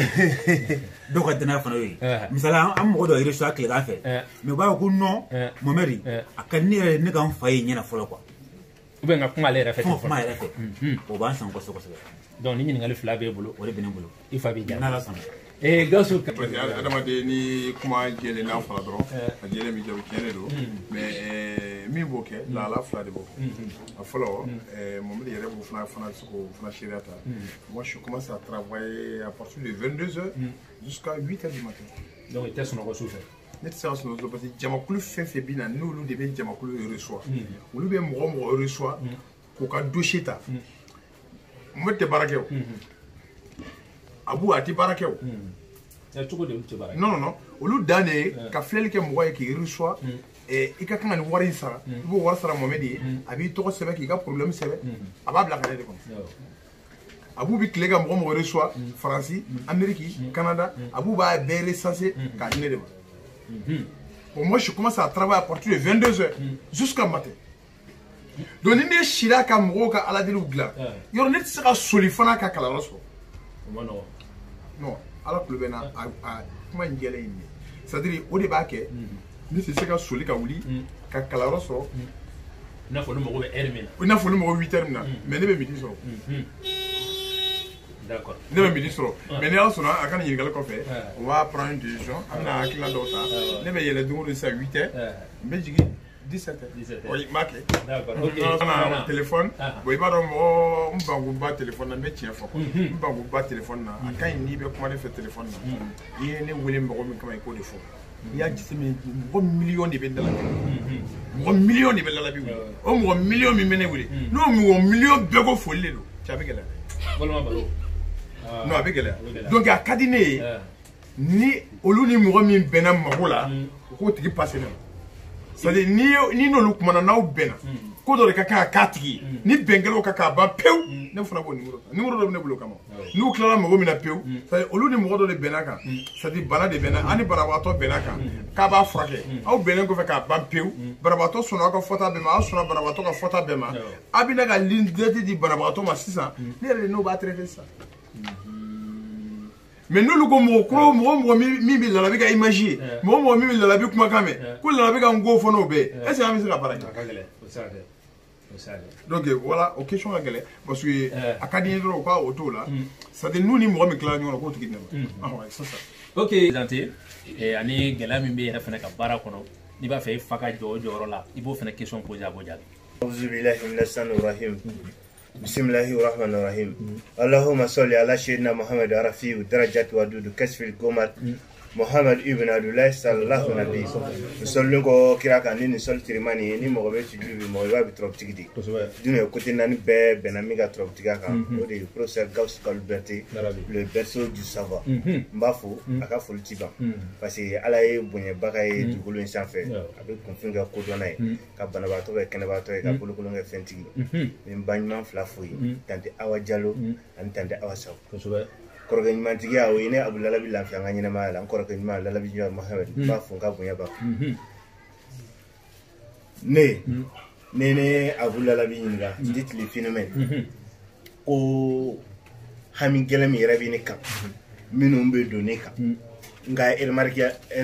dɔw ka danaya fana y'o ye misali an mɔgɔ dɔ reçoit tilegan fɛ mais u b'a fɔ ko non Mohamed a ka ne yɛrɛ ne ka n fa ye ɲɛna fɔlɔ quoi ou bien ka kuma ale yɛrɛ fɛ kuma yɛrɛ fɛ o b'an san kosɛbɛ kosɛbɛ donc ni ɲininkali 2 b'e bolo o de bɛ ne bolo i fa b'i jaabi n'Ala sɔnna Gawusu adamaden ni kuma jɛlen n'a fɔra dɔrɔn a jɛlen bɛ jaabi tiɲɛ de don mais min b'o kɛ lahala 2 de b'o kɛ a fɔlɔ Mohamed yɛrɛ b'o fana bɛ se k'o fana seereya ta moi je commence à travailler à partir de 22h jusqu'à 8h du matin donc i tɛ sunɔgɔ su fɛ ne tɛ se ka sunɔgɔ parce que jamakulu fɛn fɛn bɛ na n'olu de bɛ jamakulu reçoit olu bɛ mɔgɔ mɔgɔ reçoit k'u ka dossier ta Mohamed tɛ baara kɛ o Abu a ti baara kɛ o non olu dan de ye ka filɛli kɛ mɔgɔ ye k'i reçoit i ka kan ka nin wari in sara i b'o wari sara Mohamed ye a b'i tɔgɔ sɛbɛn k'i ka problème sɛbɛn a b'a bila ka ne de kɔnɔ Abu bi tile ka mɔgɔ mɔgɔ reçoit Faransi Amérique Canada Abu b'a bɛɛ recenser k'a di ne de ma bon moi je commence à travailler à partir de 22h jusqu'à matin donc ni ne sira ka mɔgɔw ka aladeliw dilan yɔrɔ ne tɛ se ka soli fana ka kalanyɔrɔ sɔrɔ non ala kulo bɛ na a kuma in jɛlen in ye c'est à dire o de b'a kɛ ne tɛ se ka soli ka wuli ka kalanyɔrɔ sɔrɔ i n'a fɔ olu mago bɛ heure min na i n'a fɔ olu mago 8h min na mais ne bɛ midi sɔrɔ d'accord ne bɛ midi sɔrɔ mais ni ala sɔnna a ka nin ɲininkali kɔfɛ on va prendre une décision an bɛna hakilina dɔw ta ne bɛ yɛlɛ don o don sisan 8h n bɛ jigin 17h oui m'a kɛ n téléphone bon i b'a dɔn mɔgɔ n bankunba téléphone na n bɛ tiɲɛ fɔ quoi n bankunba téléphone na a ka ɲi n'i bɛ kuma ne fɛ téléphone na i ye ne wele mɔgɔ min kama i k'o de fɔ n'i y'a jateminɛ mɔgɔ miliyɔn de bɛ Lalabi mɔgɔ miliyɔn de bɛ Lalabi wele o mɔgɔ miliyɔn min bɛ ne wele n'o mɔgɔ miliyɔn bɛɛ ko foli de don cɛ a bɛ gɛlɛya non a bɛ gɛlɛya donc a ka di ne ye ni olu ni mɔgɔ min bɛnna mago la o k'o tigi passer ne ma c'est à dire ni n'olu kumana n'aw bɛnna ko dɔ de ka kan ka k'a tigi ye ni bɛnkɛlaw ka k'a ban pewu ne fana b'o numéro ta numéro dɔ bɛ ne bolo kama n'u tilara mɔgɔ min na pewu c'est à dire olu ni mɔgɔ dɔ de bɛnna kan c'est à dire bana de bɛnna an ni banabagatɔ bɛnna kan k'a b'a furakɛ aw bɛnnen kɔfɛ k'a ban pewu banabagatɔ sɔnna aw ka fɔta bɛɛ ma aw sɔnna banabagatɔ ka fɔta bɛɛ ma a bɛna ka ligne directe di banabagatɔ ma sisan ne yɛrɛ de n'o b'a traiter sisan mais n'olu ko mɔgɔ kuro mɔgɔ min bɛ Lalabi ka image ye mɔgɔ min bɛ Lalabi kumakan mɛn ko Lalabi ka n ko fɔ n'o bɛɛ est ce que an bɛ se ka baara kɛ donc voilà o question ka gɛlɛn parce que a ka di n ye dɔrɔn u ka o t'o la c'est à dire n'u ni mɔgɔ min tilala ɲɔgɔn na k'o tigi dɛmɛ c'est ça ok Dante ani gɛlɛya min bɛ yɛrɛ fana ka baara kɔnɔ n'i b'a fɛ i fa ka jɔ o jɔyɔrɔ la i b'o fana question poser a b'o jaabi أعوذ بالله من الشيطان الرجيم بسم الله الرحمن الرحيم اللهم صل على سيدنا محمد رفيع درجات ودود كشف الكمال محمد ابن عبد الله صلى الله عليه وسلم نصلي ko kira kan ni sol tirimani ni mo be tuju bi mo ba bi trop tigidi dune côté nani be benamiga trop tiga kan o de professeur Gauss Kalberti le berceau du savoir mbafo aka fol tiba parce que ala ye bonye bagaye du golo sanfɛ a be konfinga ko dona ye ka banabato be kenebato ye ka bolo kolon ke fentigi min banyman fla foyi tante awa jallo an tante awa saw kɔrɔkɛ ɲuman tigi o ye ne Abu Lalabi lafiya n ka ɲɛnamaya la n kɔrɔkɛ ɲuman Lalabi ɲuman Mohamed n b'a fɔ n ka bonya ba ne Abu Lalabi ɲininka n tɛ tile phénomène ko hami gɛlɛn min yɛrɛ bɛ ne kan minnu bɛ don ne kan nga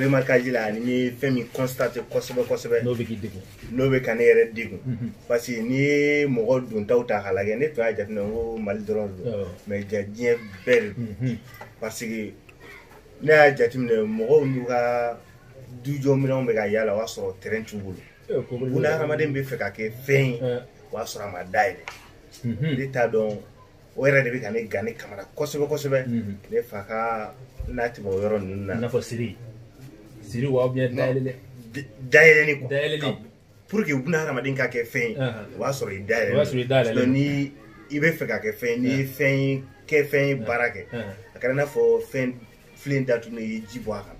remarquage la ni femi constater kosebe no be ki digu no be kan yere digu parce que ni mo dun tawta halage ne to ajat no mal doron mais jadien bel parce que ne ajatimne mo nduga du jomino be ga yala waso terrain tubulu una ramaden be feka ke fen waso ramadai de ta don o yɛrɛ de bɛ ka ne gane kamara kosɛbɛ ne fa ka n'a tɛmɛ o yɔrɔ ninnu na. I n'a fɔ siri wa bien dayɛlɛ dayɛlɛni quoi pour que buna hadamaden ka kɛ fɛn ye o b'a sɔrɔ i dayɛlɛ ni i bɛ fɛ ka kɛ fɛn ni ye fɛn ye baara kɛ a kɛra i n'a fɔ fɛn filen datugu i ye ji bɔ a kan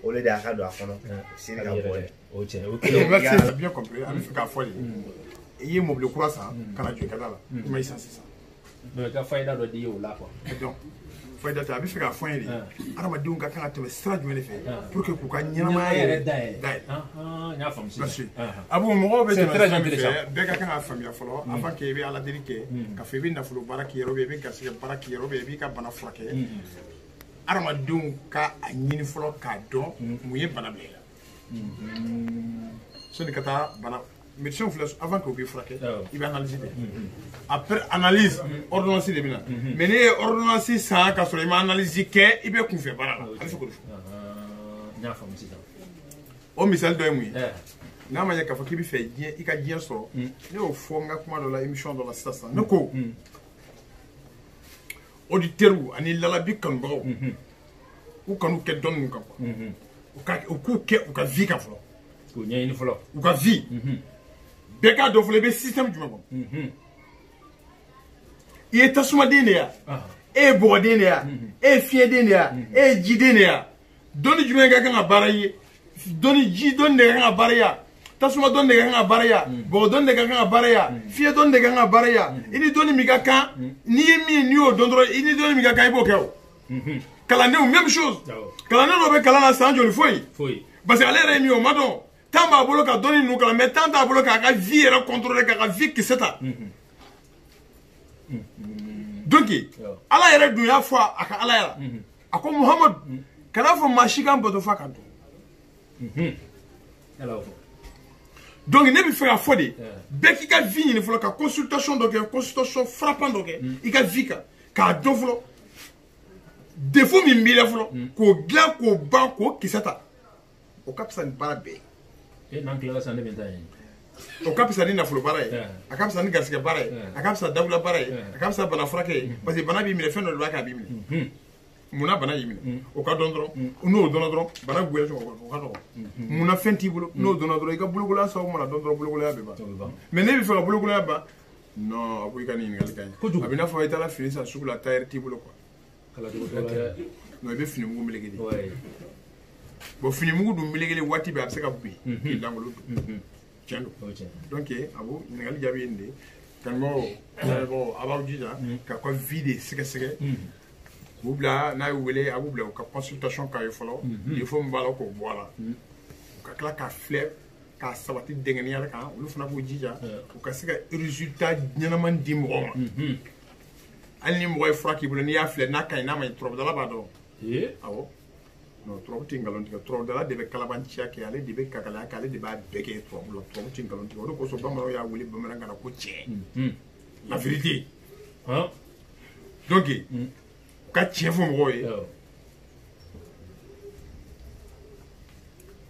o le de y'a ka don a kɔnɔ siri ka bɔ dɛ. o tiɲɛ bien compris a bɛ fɛ k'a fɔ de i ye mobili kura san ka na jɔ i ka da la i ma i san sisan. donc ka fayda dɔ di o la quoi. donc fayda tɛ a bɛ fɛ k'a fɔ n ye de adamadenw ka kan ka tɛmɛ sira jumɛn de fɛ pour que k'u ka ɲɛnamaya yɛrɛ dayɛlɛ. n y'a faamu sisan. a bon mɔgɔw bɛ tɛmɛ sira min fɛ bɛɛ ka kan k'a faamuya fɔlɔ avant que i bɛ ala deli kɛ k'a fɔ i bɛ nafolo baara k'i yɛrɛ i bɛ garisɛgɛ baara k'i yɛrɛ i b'i ka bana furakɛ adamadenw ka a ɲini fɔlɔ k'a dɔn mun ye bana bila i la sani ka taa bana. médecin filɛ avant que o b'i furakɛ i bɛ analyse kɛ après analyse ordonnance de bɛ na mais ne ye ordonnance san ka sɔrɔ i ma analyse kɛ i bɛ kunfɛ baara la a bɛ se k'o de fɔ. n y'a faamu sisan. o misali dɔ ye mun ye n'a ma ɲɛ k'a fɔ k'i bɛ fɛ diɲɛ i ka diɲɛ sɔrɔ ne y'o fɔ n ka kuma dɔ la émission dɔ la sisan ne ko auditeurs ani lalabi kanubagaw u kanu kɛ dɔnni ninnu kan quoi u k'u kɛ u ka vie kan fɔlɔ. k'u ɲɛɲini fɔlɔ. u ka vie. bɛɛ k'a dɔn fɔlɔ i bɛ système jumɛn kɔnɔ i ye tasumaden de ya e ye bɔgɔden de ya e ye fiɲɛden de ya e ye jiden de ya dɔnni jumɛn ka kan ka baara ye ji dɔnni de ka kan ka baara ya tasuma dɔnni de ka kan ka baara ya bɔgɔ dɔnni de ka kan ka baara ya fiɲɛ dɔnni de ka kan ka baara ya i ni dɔnni min ka kan n'i ye min n'i y'o dɔn dɔrɔn i ni dɔnni min ka kan i b'o kɛ o kalandenw même chose kalanden dɔ bɛ kalan na san joli foyi parce que ale yɛrɛ ye min ye o ma dɔn. Tant b'a bolo ka dɔnni ninnu kalan mais tant t'a bolo k'a ka vie yɛrɛ contrôler k'a ka vie kisɛ ta. donc ala yɛrɛ dun y'a fɔ a ka ala yɛrɛ a ko muhamadu kana fɔ maa si kan bato f'a ka dɔn. donc ne bɛ fɛ ka fɔ de bɛɛ k'i ka vie ɲini fɔlɔ ka consultation dɔ kɛ consultation frappant dɔ kɛ i ka vie kan k'a dɔn fɔlɔ défaut min b'i la fɔlɔ k'o dilan k'o ban k'o kisɛ ta o ka fisa ni baara bɛɛ ye. n'an tilala san ne bɛ taa yen. o ka fisa ni nafolo baara ye a ka fisa ni garisɛgɛ baara ye a ka fisa dawula baara ye a ka fisa bana furakɛ ye parce que bana b'i minɛ fɛn dɔ de b'a kɛ a b'i minɛ munna bana y'i minɛ o ka dɔn dɔrɔn n'o dɔnna dɔrɔn bana goyara cogo o ka nɔgɔn munna fɛn t'i bolo n'o dɔnna dɔrɔn i ka bolokoloya sababu mana dɔn dɔrɔn bolokoloya bɛ ban mais ne bɛ fɛ ka bolokoloya ban non a ko i ka nin ɲininkali ka ɲi a bɛ n'a fɔ i taara fini san sugu la tailleur t'i bolo quoi non i bɛ fini mugu meleke de bon fini mugu dun melekele waati bɛɛ a bɛ se ka bin k'i langolo dun tiɲɛ don donc a b'o ɲininkali jaabi ye nin de kanubagaw a b'aw jija k'a ka vie de sɛgɛsɛgɛ k'u bila n'a y'u wele a b'u bila u ka consultation k'a ye fɔlɔ défaut min b'a la k'o bɔ a la u ka tila k'a filɛ k'a sabati dɛngɛniya kan olu fana k'u jija u ka se ka résultat ɲɛnama di mɔgɔw ma hali ni mɔgɔ ye fura k'i bolo n'i y'a filɛ n'a ka ɲi n'a ma ɲi turabudala b'a dɔn awɔ non turabu tɛ nkalon tigɛ turabudala de bɛ kalabanciya kɛ ale de bɛ kakalaya kɛ ale de b'a bɛɛ kɛ turabu la turabu tɛ nkalon tigɛ o de kosɔn bamananw y'a wele bamanankan na ko tiɲɛ la vérité donc ka tiɲɛ fɔ mɔgɔw ye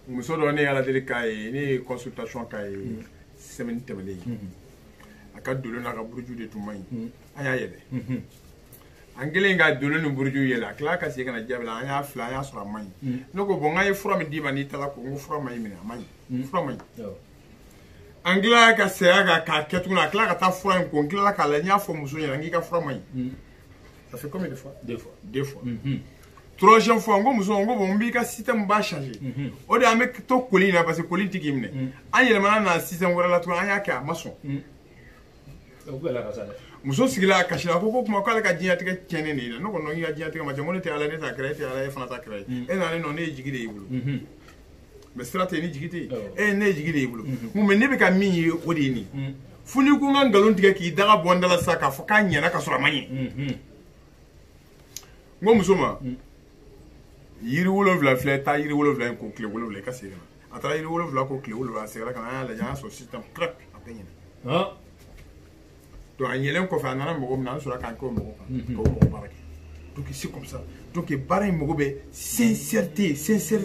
muso dɔ ne ye ala deli k'a ye ne ye consultation k'a ye semaine tɛmɛnen a ka dolo n'a ka buruju de tun man ɲi an y'a yɛlɛ an kelen ka dolo ni buruju yɛlɛ a tila ka segin ka na jaabi la an y'a filɛ an y'a sɔrɔ a man ɲi ne ko bon n k'a ye fura min d'i ma n'i taara ko n ko fura ma ɲi minɛ a man ɲi fura ma ɲi an tilala ka saya kan k'a kɛ tuguni a tilala ka taa fura in ko n tilala k'a lajɛ n y'a fɔ muso ɲɛna n k'i ka fura ma ɲi ça fait combien de fois deux fois troisième fois n ko muso n ko bon n b'i ka système b'a changer o de an bɛ to koli in na parce que koli tɛ k'i minɛ an yɛlɛmana na système wɛrɛ la tuguni an y'a kɛ a ma sɔn muso sigila a kasila a ko kuma k'ale ka diɲɛlatigɛ tiɲɛnen de ye ne ko non i ka diɲɛlatigɛ ma tiɲɛ ko ne tɛ ala ne t'a kɛra e tɛ ala e fana t'a kɛra ye e nana non ne ye jigi de y'i bolo mais sira tɛ ni jigi tɛ yen e ne ye jigi de y'i bolo mais ne bɛ ka min ye o de ye nin fo n'i ko n ka nkalon tigɛ k'i daga bɔ n da la sisan k'a fɔ k'a ɲɛna ka sɔrɔ a ma ɲɛ n ko muso ma yiri wolonfila filɛ taa yiri wolonfila in ko tile wolonfila i ka segin ka na a taara yiri wolonfila ko tile wolonfila a seginna ka na an y'a lajɛ an y'a sɔrɔ système crêpe a tɛ ɲinɛ donc a ɲɛlen kɔfɛ a nana mɔgɔ min na an sɔrɔ k'an kɛ o mɔgɔ kan k'o mɔgɔ baara kɛ donc c'est comme ça donc baara in mago bɛ sincérité c'est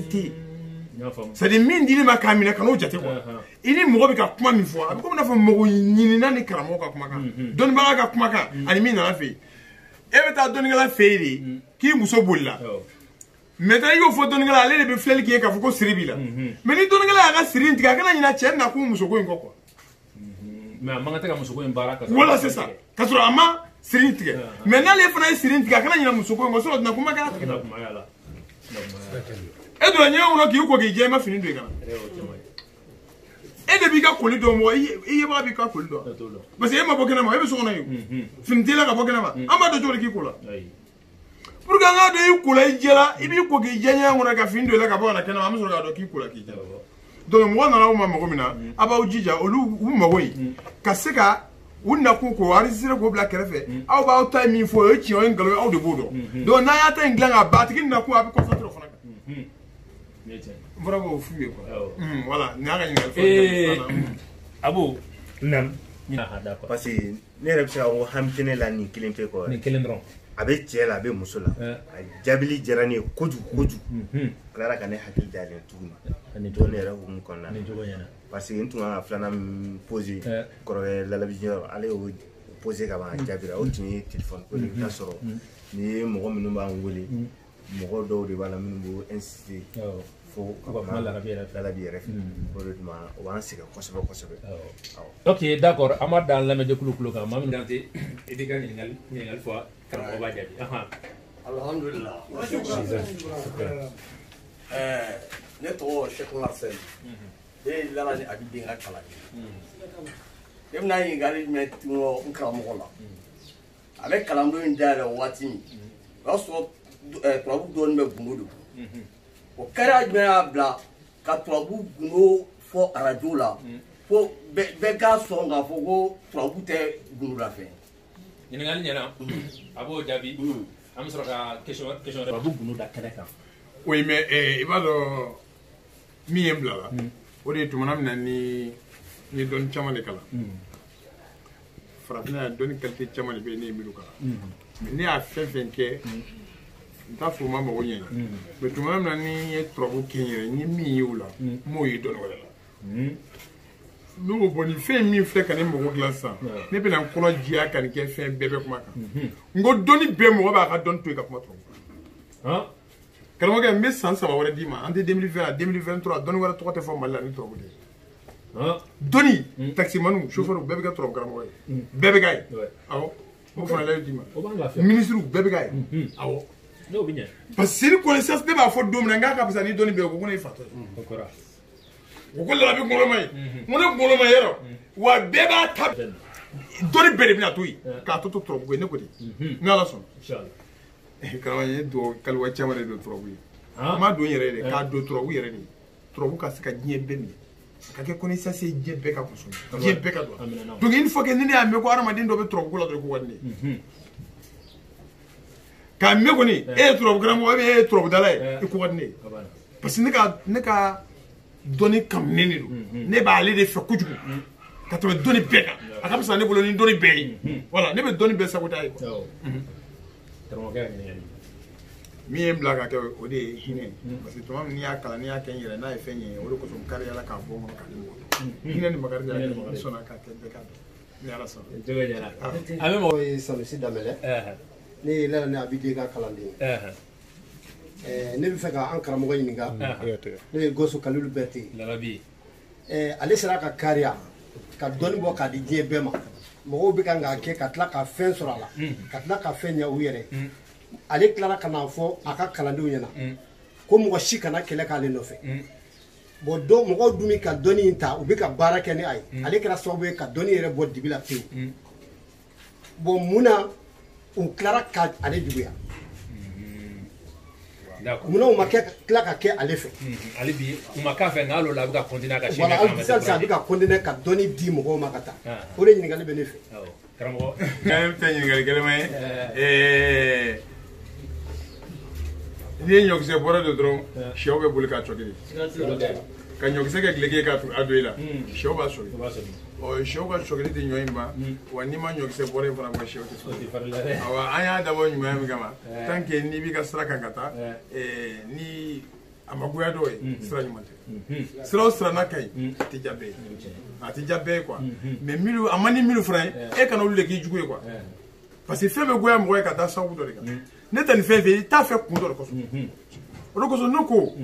à dire min dili ma k'a minɛ ka n'o jate quoi i ni mɔgɔ bɛ ka kuma min fɔ a bɛ komi n'a fɔ mɔgɔ ɲinina ni karamɔgɔ ka kumakan dɔnnibaga ka kumakan ani min nana fɛ yen e bɛ taa dɔnnikɛla fɛ yen de k'i muso bolila maintenant i y'o fɔ dɔnnikɛla ale de bɛ filɛli kɛ k'a fɔ ko siri b'i la mais ni dɔnnikɛla y'a ka siri in tigɛ a kana ɲinɛ cɛ na kun muso ko in kɔ quoi mais a man kan tɛ ka muso ko in baara ka voilà c'est ça k'a sɔrɔ a ma siri in tigɛ mais n'ale fana ye siri in tigɛ a kana ɲinɛ muso ko in kɔ sinon tɛna kuma k'a tigi la e donna ɲɛgɛn kɔnɔ k'i ko k'i jɛ i ma fini don i kana e de b'i ka koli dɔn mɔgɔ i yebaga b'i ka koli dɔn parce que e ma bɔ kɛnɛma e bɛ so kɔnɔ yen fini t'i la ka bɔ kɛnɛma an b'a dɔn cogo di k'i ko la pour que an k'a dɔn i ko la i jɛla i b'i ko k'i jɛ ɲɛgɛn kɔnɔ ka fini don i la ka bɔ ka na kɛnɛma an bɛ sɔrɔ k'a dɔn k'i ko la k'i jɛ donc mɔgɔ nana aw ma mago min na a b'aw jija olu u mago ye ka se ka u nakun ko enregistré k'o bila kɛrɛfɛ aw b'aw ta min fɔ o ye tiɲɛ o ye nkalon ye aw de b'o dɔn donc n'a y'a ta in dilan k'a ban a tigi nakun a bɛ concentré o fana kan n fɔra k'o f'u ye quoi voilà nin y'a ka ɲininkali fɔlɔ Abu Nam. d'accord Parce que ne yɛrɛ bɛ se ka ko hami tɛ ne la nin kelen pe kɔ nin kelen dɔrɔn a bɛ cɛ la a bɛ muso la a jaabili diyara ne ye kojugu ala ka ne hakili dayɛlɛn tuguni to ne yɛrɛ hukumu kɔnɔna na parce que n tun kan ka filanan min posé kɔrɔkɛ lalabijiyɔrɔ ale y'o posé ka ban a jaabira o tun ye téléphone ko de i bɛ taa sɔrɔ ni ye mɔgɔ minnu b'an wele mɔgɔ dɔw de b'a la minnu b'o insisté fo ka kuma larabi yɛrɛ fɛ o de tuma o b'an sɛgɛn kosɛbɛ kosɛbɛ ok d'accord an b'a dan lamɛnjɛkulu kulo kan maa min dante i b'i ka ɲininkali fɔ karamɔgɔ b'a jaabi alhamdulillah ne tɔgɔ Sheikh Marcel e lala ni abi den ka kalan ye e bɛna ɲininkali jumɛn tungɔ n karamɔgɔ la a bɛ kalanbolo in dayɛlɛ waati min o y'a sɔrɔ turabu dɔɔnin bɛ gundo de o kɛra jumɛn y'a bila ka turabu gundo fɔ arajo la fo bɛɛ k'a sɔn k'a fɔ ko turabu tɛ gundo la fɛn ɲininkali ɲɛna a b'o jaabi an bɛ sɔrɔ ka question turabu gundo da kɛnɛ kan oui mais i b'a dɔn min ye n bila la o de ye tumana min na ni ye dɔnni caman de kalan farafinna yan dɔnni qualité caman de bɛ yen ne ye minnu kalan mais ne y'a fɛn fɛn kɛ n t'a fɔ o ma mago ɲɛ mais tumana min na ni ye turabu kɛ n yɛrɛ n ye min ye o la n m'o ye dɔnni wɛrɛ la ne ko bɔn nin fɛn min filɛ ka ne mago dilan sisan ne bɛna n kɔnɔ diya ka nin kɛ fɛn bɛɛ bɛ kuma kan n ko dɔnni bɛɛ mɔgɔ b'a ka dɔnni to yen ka kuma turabu kan karamɔgɔkɛ n bɛ san 3 wɛrɛ d'i ma an tɛ 2020 la 2023 dɔnni wɛrɛ tɔgɔ tɛ fɔ mali la ni turabu tɛ dɔnni taximaniw chauffeur bɛɛ bɛ kɛ turabu karamɔgɔ ye bɛɛ bɛ k'a ye awɔ o fana la d'i ma ministre bɛɛ bɛ k'a ye awɔ parce que ni connaissance ne b'a fɔ don min na n k'a ka fisa ni dɔnni bɛɛ ye ko ne ye fatɔ ye o ko larabi kunkolo ma ye n ko ne kunkolo ma ye yɔrɔ wa bɛɛ b'a ta dɔnni bɛɛ de bɛna to yen k'a to turabu ye ne ko ten ni ala sɔnna karamɔgɔ ye don kaliwa caman de don turabu ye n ma don yɛrɛ de k'a don turabu yɛrɛ de turabu ka se ka diɲɛ bɛɛ minɛ ka kɛ connaissance ye diɲɛ bɛɛ ka kɔsɔn diɲɛ bɛɛ ka dɔn donc une fois que ni ne y'a mɛn ko hadamaden dɔ bɛ turabu ko la dɔrɔn ko wari ne k'a mɛn kɔni e ye turabu karamɔgɔ e ye turabudala ye i ko wari ne parce que ne ka dɔnni kanunen de don ne b'ale de fɛ kojugu ka tɛmɛ dɔnni bɛɛ kan a ka fisa ne bolo ni dɔnni bɛɛ ye voilà ne bɛ dɔnni bɛɛ sago t'a ye min ye n bila ka kɛ o de ye hinɛ parce que tuma min n'i y'a kalan n'i y'a kɛ n yɛrɛ n'a ye fɛn ɲɛ o de kosɔn n kari ala k'a bɔ n kɔnɔ k'a di mɔgɔ hinɛ ni makari de n sɔnna k'a kɛ bɛɛ k'a dɔn ni ala sɔnna a bɛ mɔgɔ ye Sanusi Danbɛlɛ ne ye Lala ni Abi ka kalanden ye ne bɛ fɛ ka an karamɔgɔ ɲininka ne ye Goso Kalilu Berete ale sera ka kariya ka dɔnni bɔ k'a di diɲɛ bɛɛ ma mɔgɔw bɛ kan k'a kɛ ka tila ka fɛn sɔrɔ a la ka tila ka fɛn ɲɛ u yɛrɛ ale tilara ka n'a fɔ a ka kalandenw ɲɛna ko mɔgɔ si kana kɛlɛ k'ale nɔfɛ bon mɔgɔw dun bɛ ka dɔnni in ta u bɛ ka baara kɛ ni a ye ale kɛra sababu ye ka dɔnni yɛrɛ bɔ dibi la pewu bon mun na u tilara ka ale juguya munna u ma tila ka kɛ ale fɛ ale bi u ma k'a fɛ nka hali o la a bɛ ka continuer ka voilà a bɛ ka continuer ka dɔnni di mɔgɔw ma ka taa o de ɲininkali bɛ ne fɛ karamɔgɔ n tɛ ɲininkali gɛlɛma ye ni ɲɔkisɛ bɔra de dɔrɔn sɛw bɛ boli k'a cɔkiri ka ɲɔkisɛ kɛ gileke k'a don i la sɛw b'a sɔrɔ sɛw ka cɔkiri tɛ ɲɔ in ma wa n'i ma ɲɔkisɛ bɔra in fana ma sɛw tɛ sɔrɔ awa an y'a dabɔ ɲumanya min kama tant que n'i b'i ka sira kan ka taa ni a ma goya dɔw ye sira ɲuman tɛ sira o sira n'a ka ɲi a tɛ diya bɛɛ ye a tɛ diya bɛɛ ye quoi mais minnu a man di minnu fana ye e kana olu de k'i jugu ye quoi parce que fɛn bɛ goya mɔgɔ ye ka da sababu dɔ de kan ne tɛ nin fɛn fɛ i t'a fɛ kun dɔ de kɔsɔn o de kɔsɔn ne ko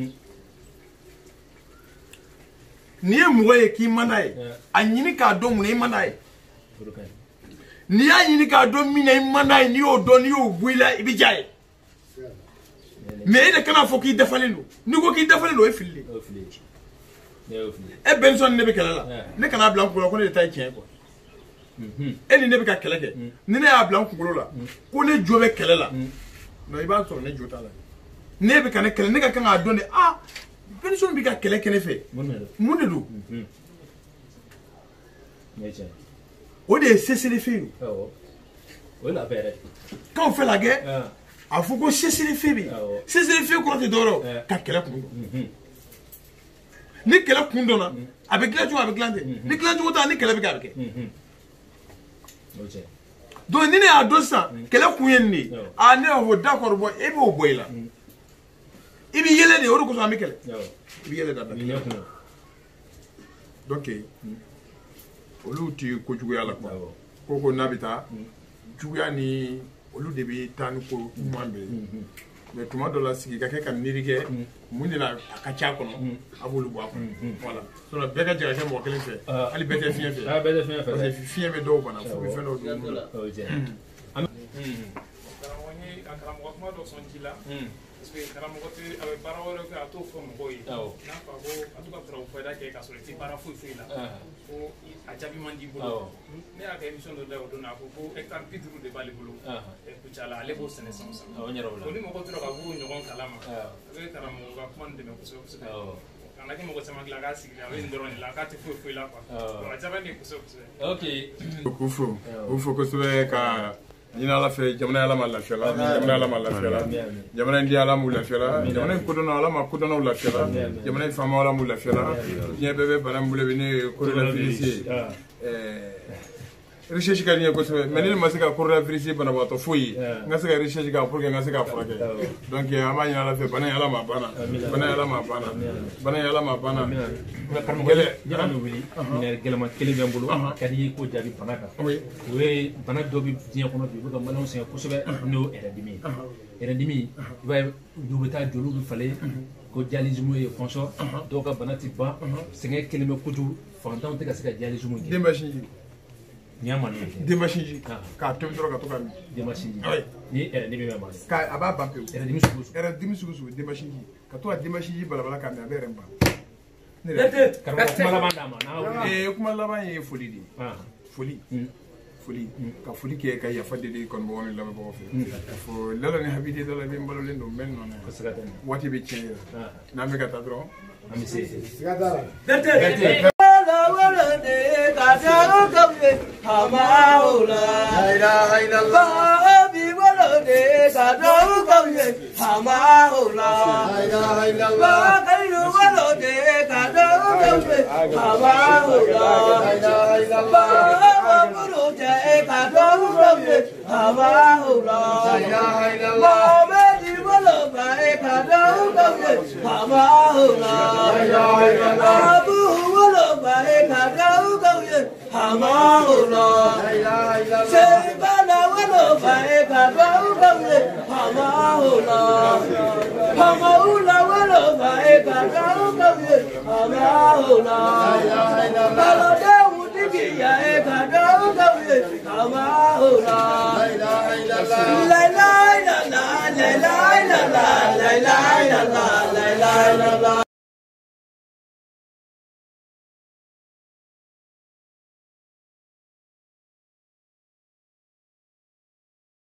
n'i ye mɔgɔ ye k'i man d'a ye a ɲini k'a dɔn mun na i man d'a ye n'i y'a ɲini k'a dɔn min na i man d'a ye n'i y'o dɔn n'i y'o bɔ i la i bɛ diya ye mais e de kana fɔ k'i dafalen don n'i ko k'i dafalen don o ye fili de e Benson ne bɛ kɛlɛ la ne kana bila n kunkolo la ko ne de ta ye tiɲɛ quoi e ni ne bɛ ka kɛlɛ kɛ ni ne y'a bila n kunkolo la ko ne jo bɛ kɛlɛ la non i b'a sɔrɔ ne jo t'a la ne bɛ ka ne kɛlɛ ne ka kan k'a dɔn de Benson bɛ ka kɛlɛ kɛ ne fɛ mun de don o de ye cessez-le-feu ye quand on fait la guerre a fɔ ko cessez-le-feu bɛ yen cessez-le-feu kɔrɔ tɛ dɔwɛrɛ ye ka kɛlɛ kun dɔn ni kɛlɛ kun dɔnna a bɛ dilan cogo a bɛ dilan ten ni dilan cogo t'a ni kɛlɛ bɛ kɛ a bɛ kɛ donc ni ne y'a dɔn sisan kɛlɛ kun ye nin de ye ne b'a fɔ d'accord bɔ e b'o bɔ i la i bɛ yɛlɛ de o de kosɔn an bɛ kɛlɛ i bɛ yɛlɛ dabila donc olu tɛ kojuguya la quoi ko n'a bɛ taa juguya ni olu de bɛ taa ni ko ɲuman bɛɛ ye mais tuma dɔ la sigi ka kɛ ka miiri kɛ mun de la a ka ca kɔnɔ a b'olu bɔ a kɔnɔ voilà sinon bɛɛ ka jɛ ka kɛ mɔgɔ kelen fɛ hali bɛɛ tɛ fiɲɛ fɛ parce que fiɲɛ bɛ dɔw bana fo bɛ fɛn dɔw don olu la. karamɔgɔ kuma dɔ sɔn ji la parce que karamɔgɔ tɛ a bɛ baara wɛrɛ kɛ a t'o fɔ mɔgɔw ye n'a fɔ ko a t'u ka tubabu fɔda kɛ k'a sɔrɔ i tɛ baara foyi foyi la ko a jaabi man di i bolo ne y'a kɛ émission dɔ da o don na a ko hectare 50 de b'ale bolo Kucala ale b'o sɛnɛ san o san ko ni mɔgɔ tora ka b'o ɲɔgɔn kalama a bɛ karamɔgɔ ka kuma nin dɛmɛ kosɛbɛ kosɛbɛ kana kɛ mɔgɔ caman dilan k'a sigi a bɛ nin dɔrɔn de la k'a tɛ foyi foyi la quoi a jaabi de kosɛbɛ kosɛbɛ. k'u fo kosɛbɛ ka ɲini ala fɛ jamana ala ma lafiya la jamana ala ma lafiya la jamana in di ala m'u lafiya la jamana in kodɔnna ala ma kodɔnnaw lafiya la jamana in faama ala m'u lafiya la diɲɛ bɛɛ bɛ bana min bolo bi ne ye coronavirus ye recherche ka di n ye kosɛbɛ mais ne ma se ka coronavirus banabagatɔ foyi ye n ka se ka recherche k'a pour que n ka se k'a furakɛ donc an b'a ɲini ala fɛ bana in ala ma banna bana in ala ma banna bana in ala ma banna karamɔgɔ jara min wuli minɛ gɛlɛma kelen bɛ n bolo ka di ye ko jaabi bana kan o ye bana dɔ bɛ diɲɛ kɔnɔ bi u bɛ ka maliyɛnw sɛgɛn kosɛbɛ n'o ɛrɛdimi ye ɛrɛdimi i b'a ye dɔw bɛ taa joliw bɛ falen ko dialysme ye fɔnsɔn dɔw ka bana tɛ ban sɛgɛn kelen bɛ kojugu fantanw tɛ ka se ka dialysme kɛ denbasinji denbasinji k'a tobi dɔrɔn ka to ka min denbasinji ni ɛrɛdimi bɛ ban a b'a ban pewu ɛrɛdimi sugu sugu denbasinji ka to ka denbasinji balabala k'a min a bɛ yɛrɛ ban karamɔgɔ kuma laban d'a ma kuma laban ye foli de ye foli ka foli kɛ ka yafa deli kɔnɔbagaw ni lamɛnbagaw fɛ ka fɔ lala ni habidi dala bɛ n balolen don bɛ nɔnɔ waati bɛ tiɲɛ yɛrɛ n'an bɛ ka taa dɔrɔn an bɛ se